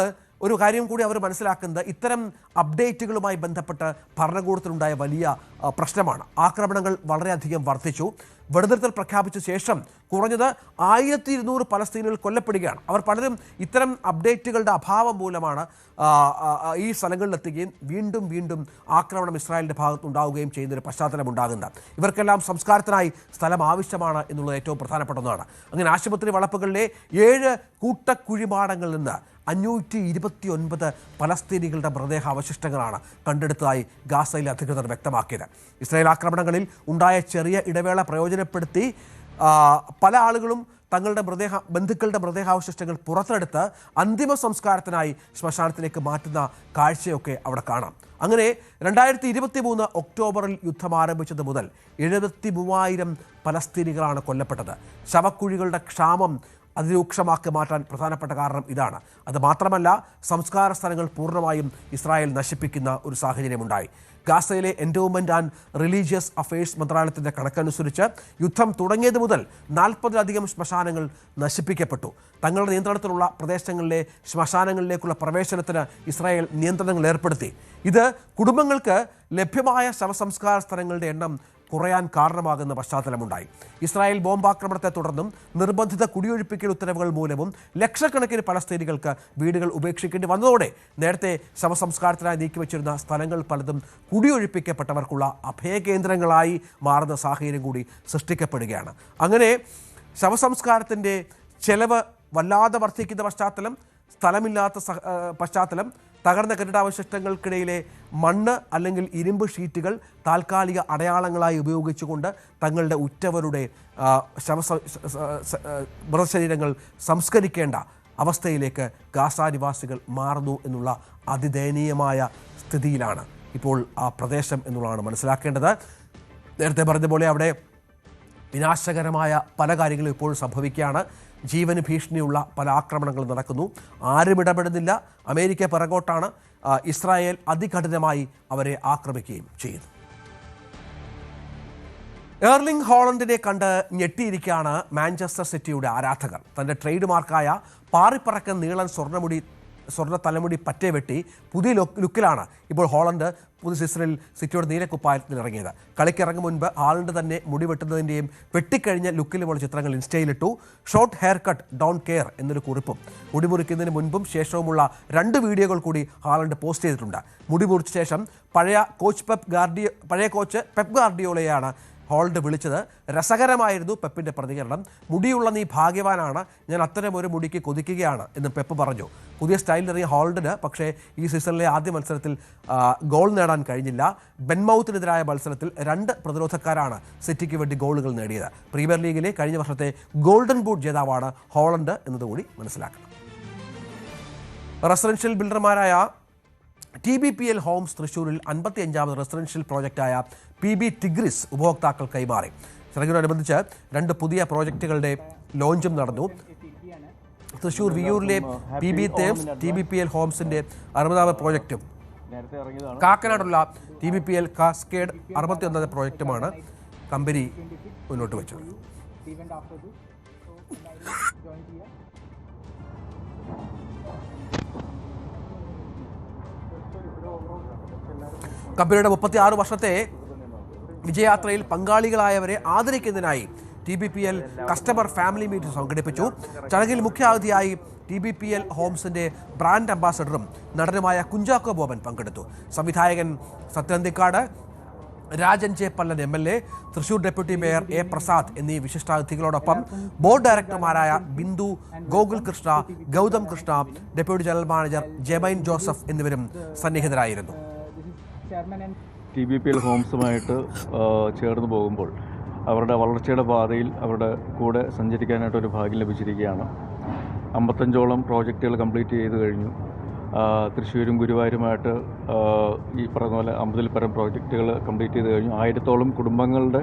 ഒരു കാര്യം കൂടി അവർ മനസ്സിലാക്കുന്നത് ഇത്തരം അപ്ഡേറ്റുകളുമായി ബന്ധപ്പെട്ട് ഭരണകൂടത്തിലുണ്ടായ വലിയ പ്രശ്നമാണ്. ആക്രമണങ്ങൾ വളരെയധികം വർദ്ധിച്ചു. വെടിനിർത്തൽ പ്രഖ്യാപിച്ച ശേഷം കുറഞ്ഞത് 1200 പലസ്തീനുകൾ കൊല്ലപ്പെടുകയാണ്. അവർ പലരും ഇത്തരം അപ്ഡേറ്റുകളുടെ അഭാവം മൂലമാണ് ഈ സ്ഥലങ്ങളിലെത്തുകയും വീണ്ടും വീണ്ടും ആക്രമണം ഇസ്രായേലിൻ്റെ ഭാഗത്തുണ്ടാവുകയും ചെയ്യുന്നൊരു പശ്ചാത്തലം ഉണ്ടാകുന്നത്. ഇവർക്കെല്ലാം സംസ്കാരത്തിനായി സ്ഥലം ആവശ്യമാണ് എന്നുള്ളത് ഏറ്റവും പ്രധാനപ്പെട്ട ഒന്നാണ്. അങ്ങനെ ആശുപത്രി വളപ്പുകളിലെ 7 കൂട്ടക്കുഴിമാടങ്ങളിൽ നിന്ന് 529 പലസ്തീനികളുടെ മൃതദേഹ അവശിഷ്ടങ്ങളാണ് കണ്ടെടുത്തതായി ഗാസയിലെ അധികൃതർ വ്യക്തമാക്കിയത്. ഇസ്രായേൽ ആക്രമണങ്ങളിൽ ഉണ്ടായ ചെറിയ ഇടവേള പ്രയോജനപ്പെടുത്തി പല ആളുകളും തങ്ങളുടെ ബന്ധുക്കളുടെ മൃതദേഹാവശിഷ്ടങ്ങൾ പുറത്തെടുത്ത് അന്തിമ സംസ്കാരത്തിനായി ശ്മശാനത്തിലേക്ക് മാറ്റുന്ന കാഴ്ചയൊക്കെ അവിടെ കാണാം. അങ്ങനെ 2023 ഒക്ടോബറിൽ യുദ്ധം ആരംഭിച്ചത് മുതൽ 73,000 പലസ്തീനികളാണ് കൊല്ലപ്പെട്ടത്. ശവക്കുഴികളുടെ ക്ഷാമം അതിരൂക്ഷമാക്കി മാറ്റാൻ പ്രധാനപ്പെട്ട കാരണം ഇതാണ്. അത് മാത്രമല്ല, സംസ്കാര സ്ഥലങ്ങൾ പൂർണ്ണമായും ഇസ്രായേൽ നശിപ്പിക്കുന്ന ഒരു സാഹചര്യമുണ്ടായി. ഗാസയിലെ എൻഡോവ്മെന്റ് ആൻഡ് റിലീജിയസ് അഫയേഴ്സ് മന്ത്രാലയത്തിന്റെ കണക്കനുസരിച്ച് യുദ്ധം തുടങ്ങിയത് മുതൽ 40-ലധികം ശ്മശാനങ്ങൾ നശിപ്പിക്കപ്പെട്ടു. തങ്ങളുടെ നിയന്ത്രണത്തിലുള്ള പ്രദേശങ്ങളിലെ ശ്മശാനങ്ങളിലേക്കുള്ള പ്രവേശനത്തിന് ഇസ്രായേൽ നിയന്ത്രണങ്ങൾ ഏർപ്പെടുത്തി. ഇത് കുടുംബങ്ങൾക്ക് ലഭ്യമായ ശവസംസ്കാര സ്ഥലങ്ങളുടെ എണ്ണം കുറയാൻ കാരണമാകുന്ന പശ്ചാത്തലമുണ്ടായി. ഇസ്രായേൽ ബോംബാക്രമണത്തെ തുടർന്നും നിർബന്ധിത കുടിയൊഴിപ്പിക്കൽ ഉത്തരവുകൾ മൂലവും ലക്ഷക്കണക്കിന് പലസ്തീനികൾക്ക് വീടുകൾ ഉപേക്ഷിക്കേണ്ടി വന്നതോടെ നേരത്തെ ശവസംസ്കാരത്തിനായി നീക്കിവെച്ചിരുന്ന സ്ഥലങ്ങൾ പലതും കുടിയൊഴിപ്പിക്കപ്പെട്ടവർക്കുള്ള അഭയകേന്ദ്രങ്ങളായി മാറുന്ന സാഹചര്യം കൂടി സൃഷ്ടിക്കപ്പെടുകയാണ്. അങ്ങനെ ശവസംസ്കാരത്തിൻ്റെ ചെലവ് വല്ലാതെ വർദ്ധിക്കുന്ന പശ്ചാത്തലം, സ്ഥലമില്ലാത്ത പശ്ചാത്തലം, തകർന്ന കെട്ടിടാവശിഷ്ടങ്ങൾക്കിടയിലെ മണ്ണ് അല്ലെങ്കിൽ ഇരുമ്പ് ഷീറ്റുകൾ താൽക്കാലിക അടയാളങ്ങളായി ഉപയോഗിച്ചുകൊണ്ട് തങ്ങളുടെ ഉറ്റവരുടെ മൃതശരീരങ്ങൾ സംസ്കരിക്കേണ്ട അവസ്ഥയിലേക്ക് ഗാസ നിവാസികൾ മാറുന്നു എന്നുള്ള അതിദയനീയമായ സ്ഥിതിയിലാണ് ഇപ്പോൾ ആ പ്രദേശം എന്നുള്ളതാണ് മനസ്സിലാക്കേണ്ടത്. നേരത്തെ പറഞ്ഞതുപോലെ അവിടെ വിനാശകരമായ പല കാര്യങ്ങളും ഇപ്പോൾ സംഭവിക്കുകയാണ്. ജീവന് ഭീഷണിയുള്ള പല ആക്രമണങ്ങളും നടക്കുന്നു. ആരും ഇടപെടുന്നില്ല. അമേരിക്ക പിറകോട്ടാണ്. ഇസ്രായേൽ അതികഠിനമായി അവരെ ആക്രമിക്കുകയും ചെയ്യുന്നു. എർലിംഗ് ഹാളണ്ടിനെ കണ്ട് ഞെട്ടിയിരിക്കുകയാണ് മാഞ്ചസ്റ്റർ സിറ്റിയുടെ ആരാധകർ. തൻ്റെ ട്രേഡ് മാർക്കായ പാറിപ്പറക്കൻ നീളൻ സ്വർണ്ണ തലമുടി പറ്റേ വെട്ടി പുതിയ ലുക്കിലാണ് ഇപ്പോൾ ഹാളണ്ട് പുതിയ സീസണിൽ സിറ്റിയുടെ നീലക്കുപ്പായത്തിൽ ഇറങ്ങിയത്. കളിക്കിറങ്ങും മുൻപ് ഹാളണ്ട് തന്നെ മുടി വെട്ടുന്നതിൻ്റെയും വെട്ടിക്കഴിഞ്ഞ ലുക്കിലുമുള്ള ചിത്രങ്ങൾ ഇൻസ്റ്റയിലിട്ടു. Short hair cut don't care എന്നൊരു കുറിപ്പും മുടി മുറിക്കുന്നതിന് മുൻപും ശേഷവുമുള്ള 2 വീഡിയോകൾ കൂടി ഹാളണ്ട് പോസ്റ്റ് ചെയ്തിട്ടുണ്ട്. മുടി മുറിച്ച ശേഷം പഴയ കോച്ച് പെപ്പ് ഗാർഡിയോളയാണ് ഹാളണ്ട് വിളിച്ചത്. രസകരമായിരുന്നു പെപ്പിൻ്റെ പ്രതികരണം. മുടിയുള്ള നീ ഭാഗ്യവാനാണ്, ഞാൻ അത്തരം ഒരു മുടിക്ക് കൊതിക്കുകയാണ് എന്ന് പെപ്പ് പറഞ്ഞു. പുതിയ സ്റ്റൈലിലിറങ്ങിയ ഹാളണ്ടിന് പക്ഷേ ഈ സീസണിലെ ആദ്യ മത്സരത്തിൽ ഗോൾ നേടാൻ കഴിഞ്ഞില്ല. ബെൻമൗത്തിനെതിരായ മത്സരത്തിൽ 2 പ്രതിരോധക്കാരാണ് സിറ്റിക്ക് വേണ്ടി ഗോളുകൾ നേടിയത്. പ്രീമിയർ ലീഗിലെ കഴിഞ്ഞ വർഷത്തെ ഗോൾഡൻ ബൂട്ട് ജേതാവാണ് ഹാളണ്ട് എന്നതുകൂടി മനസ്സിലാക്കണം. റെസിഡൻഷ്യൽ ബിൽഡർമാരായ TBPL ഹോംസ് തൃശ്ശൂരിൽ 55ാമത് റെസിഡൻഷ്യൽ പ്രോജക്റ്റായ PB ടിഗ്രിസ് ഉപഭോക്താക്കൾ കൈമാറി. ചടങ്ങിനോടനുബന്ധിച്ച് 2 പുതിയ പ്രോജക്റ്റുകളുടെ ലോഞ്ചും നടന്നു. തൃശ്ശൂർ വിയൂരിലെ PB തേംസ് TBPL ഹോംസിന്റെ 60ാമത് പ്രോജക്റ്റും കാക്കനാടുള്ള TBPL കാസ്കേഡ് 61ാമത് പ്രോജക്റ്റുമാണ് കമ്പനി മുന്നോട്ട് വെച്ചത്. കമ്പനിയുടെ 36 വർഷത്തെ വിജയയാത്രയിൽ പങ്കാളികളായവരെ ആദരിക്കുന്നതിനായി TBPL കസ്റ്റമർ ഫാമിലി മീറ്റ് സംഘടിപ്പിച്ചു. ചടങ്ങിൽ മുഖ്യാതിഥിയായി TBPL ഹോംസിന്റെ ബ്രാൻഡ് അംബാസഡറും നടനുമായ കുഞ്ചാക്കോ ബോബൻ പങ്കെടുത്തു. സംവിധായകൻ Sathyan Anthikad, Rajan J Pallan MLA, Thrissur deputy mayor A Prasad എന്നീ വിശിഷ്ടാതിഥികളോടൊപ്പം ബോർഡ് ഡയറക്ടർമാരായ Bindu, Gokul Krishna, Gautham Krishna, deputy general manager Jemaine Joseph എന്നിവരും സന്നിഹിതരായിരുന്നു. TBPL ഹോംസുമായിട്ട് ചേർന്ന് പോകുമ്പോൾ അവരുടെ വളർച്ചയുടെ പാതയിൽ അവരുടെ കൂടെ സഞ്ചരിക്കാനായിട്ടൊരു ഭാഗ്യം ലഭിച്ചിരിക്കുകയാണ്. 55ഓളം പ്രോജക്റ്റുകൾ കംപ്ലീറ്റ് ചെയ്ത് കഴിഞ്ഞു. തൃശ്ശൂരും ഗുരുവായൂരുമായിട്ട് ഈ പറഞ്ഞ പോലെ 50-ൽ പരം പ്രോജക്റ്റുകൾ കംപ്ലീറ്റ് ചെയ്ത് കഴിഞ്ഞു. 1000-ഓളം കുടുംബങ്ങളുടെ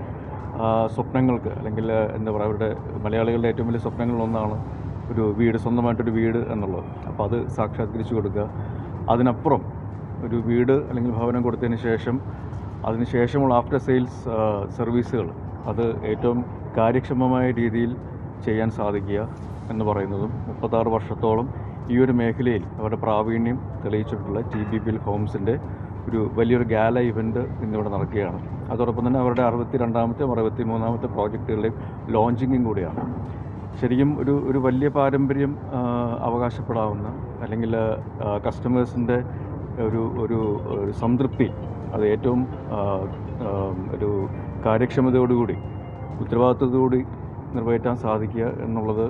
സ്വപ്നങ്ങൾക്ക്, അല്ലെങ്കിൽ എന്താ പറയുക, അവരുടെ മലയാളികളുടെ ഏറ്റവും വലിയ സ്വപ്നങ്ങളിലൊന്നാണ് ഒരു വീട്, സ്വന്തമായിട്ടൊരു വീട് എന്നുള്ളത്. അപ്പോൾ അത് സാക്ഷാത്കരിച്ചു കൊടുക്കുക. അതിനപ്പുറം ഒരു വീട് അല്ലെങ്കിൽ ഭവനം കൊടുത്തതിന് ശേഷം അതിനുശേഷമുള്ള ആഫ്റ്റർ സെയിൽസ് സർവീസുകൾ അത് ഏറ്റവും കാര്യക്ഷമമായ രീതിയിൽ ചെയ്യാൻ സാധിക്കുക എന്ന് പറയുന്നതും 36 വർഷത്തോളം ഈ ഒരു മേഖലയിൽ അവരുടെ പ്രാവീണ്യം തെളിയിച്ചിട്ടുള്ള TBPL ഹോംസിൻ്റെ ഒരു വലിയൊരു ഗാല ഇവൻറ്റ് ഇന്നിവിടെ നടക്കുകയാണ്. അതോടൊപ്പം തന്നെ അവരുടെ 62ാമത്തെയും 63ാമത്തെ പ്രോജക്റ്റുകളുടെയും ലോഞ്ചിങ്ങും കൂടിയാണ്. ശരിക്കും ഒരു വലിയ പാരമ്പര്യം അവകാശപ്പെടാവുന്ന, അല്ലെങ്കിൽ കസ്റ്റമേഴ്സിൻ്റെ ഒരു സംതൃപ്തി അത് ഏറ്റവും ഒരു കാര്യക്ഷമതയോടുകൂടി ഉത്തരവാദിത്വത്തോടുകൂടി നിറവേറ്റാൻ സാധിക്കുക എന്നുള്ളത്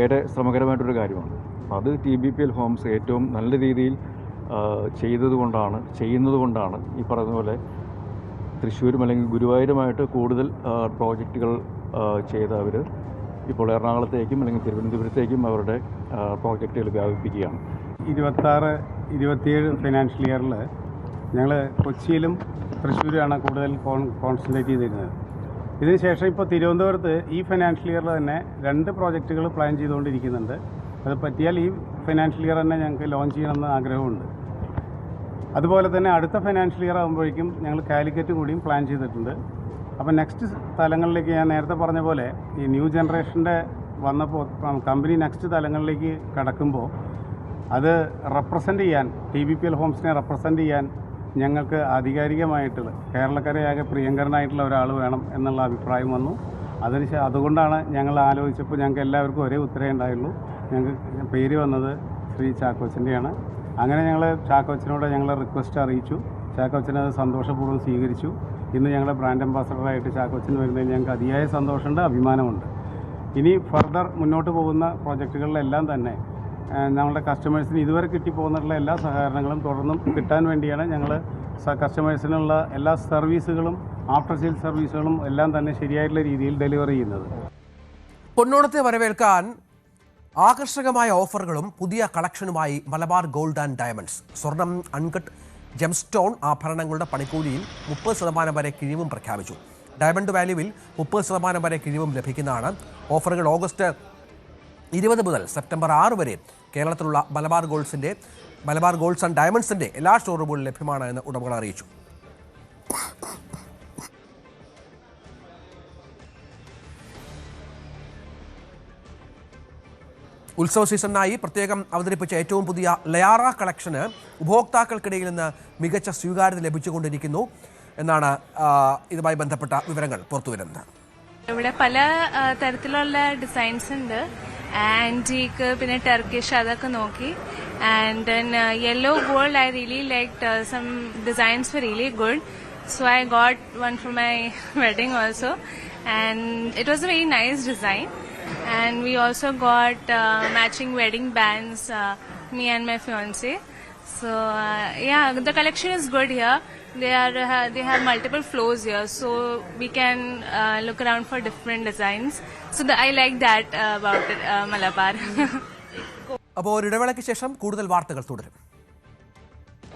ഏറെ ശ്രമകരമായിട്ടൊരു കാര്യമാണ്. അപ്പോൾ അത് TBPL ഹോംസ് ഏറ്റവും നല്ല രീതിയിൽ ചെയ്യുന്നത് കൊണ്ടാണ് ഈ പറയുന്ന പോലെ തൃശ്ശൂരും അല്ലെങ്കിൽ ഗുരുവായൂരുമായിട്ട് കൂടുതൽ പ്രോജക്റ്റുകൾ ചെയ്ത അവർ ഇപ്പോൾ എറണാകുളത്തേക്കും അല്ലെങ്കിൽ തിരുവനന്തപുരത്തേക്കും അവരുടെ പ്രോജക്റ്റുകൾ വ്യാപിപ്പിക്കുകയാണ്. 26-27 ഫൈനാൻഷ്യൽ ഇയറിൽ ഞങ്ങൾ കൊച്ചിയിലും തൃശ്ശൂരുമാണ് കൂടുതൽ കോൺസെൻട്രേറ്റ് ചെയ്തിരുന്നത്. ഇതിനുശേഷം ഇപ്പോൾ തിരുവനന്തപുരത്ത് ഈ ഫിനാൻഷ്യൽ ഇയറിൽ തന്നെ 2 പ്രോജക്റ്റുകൾ പ്ലാൻ ചെയ്തുകൊണ്ടിരിക്കുന്നുണ്ട്. അത് പറ്റിയാൽ ഈ ഫിനാൻഷ്യൽ ഇയർ തന്നെ ഞങ്ങൾക്ക് ലോഞ്ച് ചെയ്യണമെന്ന് ആഗ്രഹമുണ്ട്. അതുപോലെ തന്നെ അടുത്ത ഫിനാൻഷ്യൽ ഇയർ ആകുമ്പോഴേക്കും ഞങ്ങൾ കാലിക്കറ്റ് കൂടിയും പ്ലാൻ ചെയ്തിട്ടുണ്ട്. അപ്പോൾ നെക്സ്റ്റ് തലങ്ങളിലേക്ക് ഞാൻ നേരത്തെ പറഞ്ഞ പോലെ ഈ ന്യൂ ജനറേഷൻ്റെ വന്നപ്പോൾ കമ്പനി നെക്സ്റ്റ് തലങ്ങളിലേക്ക് കടക്കുമ്പോൾ അത് റെപ്രസെൻ്റ് ചെയ്യാൻ TBPL ഹോംസിനെ റെപ്രസെൻ്റ് ചെയ്യാൻ ഞങ്ങൾക്ക് ആധികാരികമായിട്ടുള്ള കേരളക്കരയാകെ പ്രിയങ്കരനായിട്ടുള്ള ഒരാൾ വേണം എന്നുള്ള അഭിപ്രായം വന്നു. അതുകൊണ്ടാണ് ഞങ്ങൾ ആലോചിച്ചപ്പോൾ ഞങ്ങൾക്ക് എല്ലാവർക്കും ഒരേ ഉത്തരവേ ഉണ്ടായുള്ളൂ. ഞങ്ങൾക്ക് പേര് വന്നത് ശ്രീ ചാക്കോച്ചൻ്റെയാണ്. അങ്ങനെ ഞങ്ങൾ ചാക്കോച്ചനോട് ഞങ്ങൾ റിക്വസ്റ്റ് അറിയിച്ചു. ചാക്കോച്ചൻ അത് സന്തോഷപൂർവ്വം സ്വീകരിച്ചു. ഇന്ന് ഞങ്ങളുടെ ബ്രാൻഡ് അംബാസഡറായിട്ട് ചാക്കോച്ചൻ വരുന്നതിൽ ഞങ്ങൾക്ക് അതിയായ സന്തോഷമുണ്ട്, അഭിമാനമുണ്ട്. ഇനി ഫർദർ മുന്നോട്ട് പോകുന്ന പ്രോജക്റ്റുകളിലെല്ലാം തന്നെ ഞങ്ങളുടെ കസ്റ്റമേഴ്സിന് ഇതുവരെ കിട്ടിപ്പോകുന്നുള്ള എല്ലാ സഹകരണങ്ങളും തുടർന്നും കിട്ടാൻ വേണ്ടിയാണ് ഞങ്ങൾ കസ്റ്റമേഴ്സിനുള്ള എല്ലാ സർവീസുകളും ആഫ്റ്റർ സെയിൽ സർവീസുകളും എല്ലാം തന്നെ ശരിയായിട്ടുള്ള രീതിയിൽ ഡെലിവർ ചെയ്യുന്നത്. പൊന്നോണത്തെ വരവേൽക്കാൻ ആകർഷകമായ ഓഫറുകളും പുതിയ കളക്ഷനുമായി മലബാർ ഗോൾഡ് ആൻഡ് ഡയമണ്ട്സ്. സ്വർണം, അൺകട്ട് ജെംസ്റ്റോൺ ആഭരണങ്ങളുടെ പണിക്കൂലിയിൽ 30% വരെ കിഴിവും പ്രഖ്യാപിച്ചു. ഡയമണ്ട് വാല്യൂവിൽ 30% വരെ കിഴിവും ലഭിക്കുന്നതാണ്. ഓഫറുകൾ ഓഗസ്റ്റ് 20 മുതൽ സെപ്റ്റംബർ 6 വരെ കേരളത്തിലുള്ള മലബാർ ഗോൾഡ്സ് ആൻഡ് ഡയമണ്ട്സിൻ്റെ എല്ലാ ഷോറൂമുകളിലും ലഭ്യമാണ് എന്ന് ഉടമകൾ അറിയിച്ചു. ഉത്സവ സീസണിനായി പ്രത്യേകം അവതരിപ്പിച്ച ഏറ്റവും പുതിയ ലയാറ കളക്ഷന് ഉപഭോക്താക്കൾക്കിടയിൽ നിന്ന് മികച്ച സ്വീകാര്യത ലഭിച്ചുകൊണ്ടിരിക്കുന്നു എന്നാണ് ഇതുമായി ബന്ധപ്പെട്ട വിവരങ്ങൾ പുറത്തുവരുന്നത്. ഇവിടെ പല തരത്തിലുള്ള ഡിസൈൻസ് ഉണ്ട്. ആന്റീക്ക്, പിന്നെ ടർക്കിഷ്, അതൊക്കെ നോക്കി. And then yellow gold I really liked some designs were really good. So I got one for my wedding also and it was a very nice design. And we also got matching wedding bands, me and my fiance. So yeah, the collection is good here. They have multiple floors here, so we can look around for different designs. So I like that about it, Malabar. അപ്പോൾ ഒരു ഇടവേളയ്ക്ക് ശേഷം കൂടുതൽ വാർത്തകൾ തുടരും.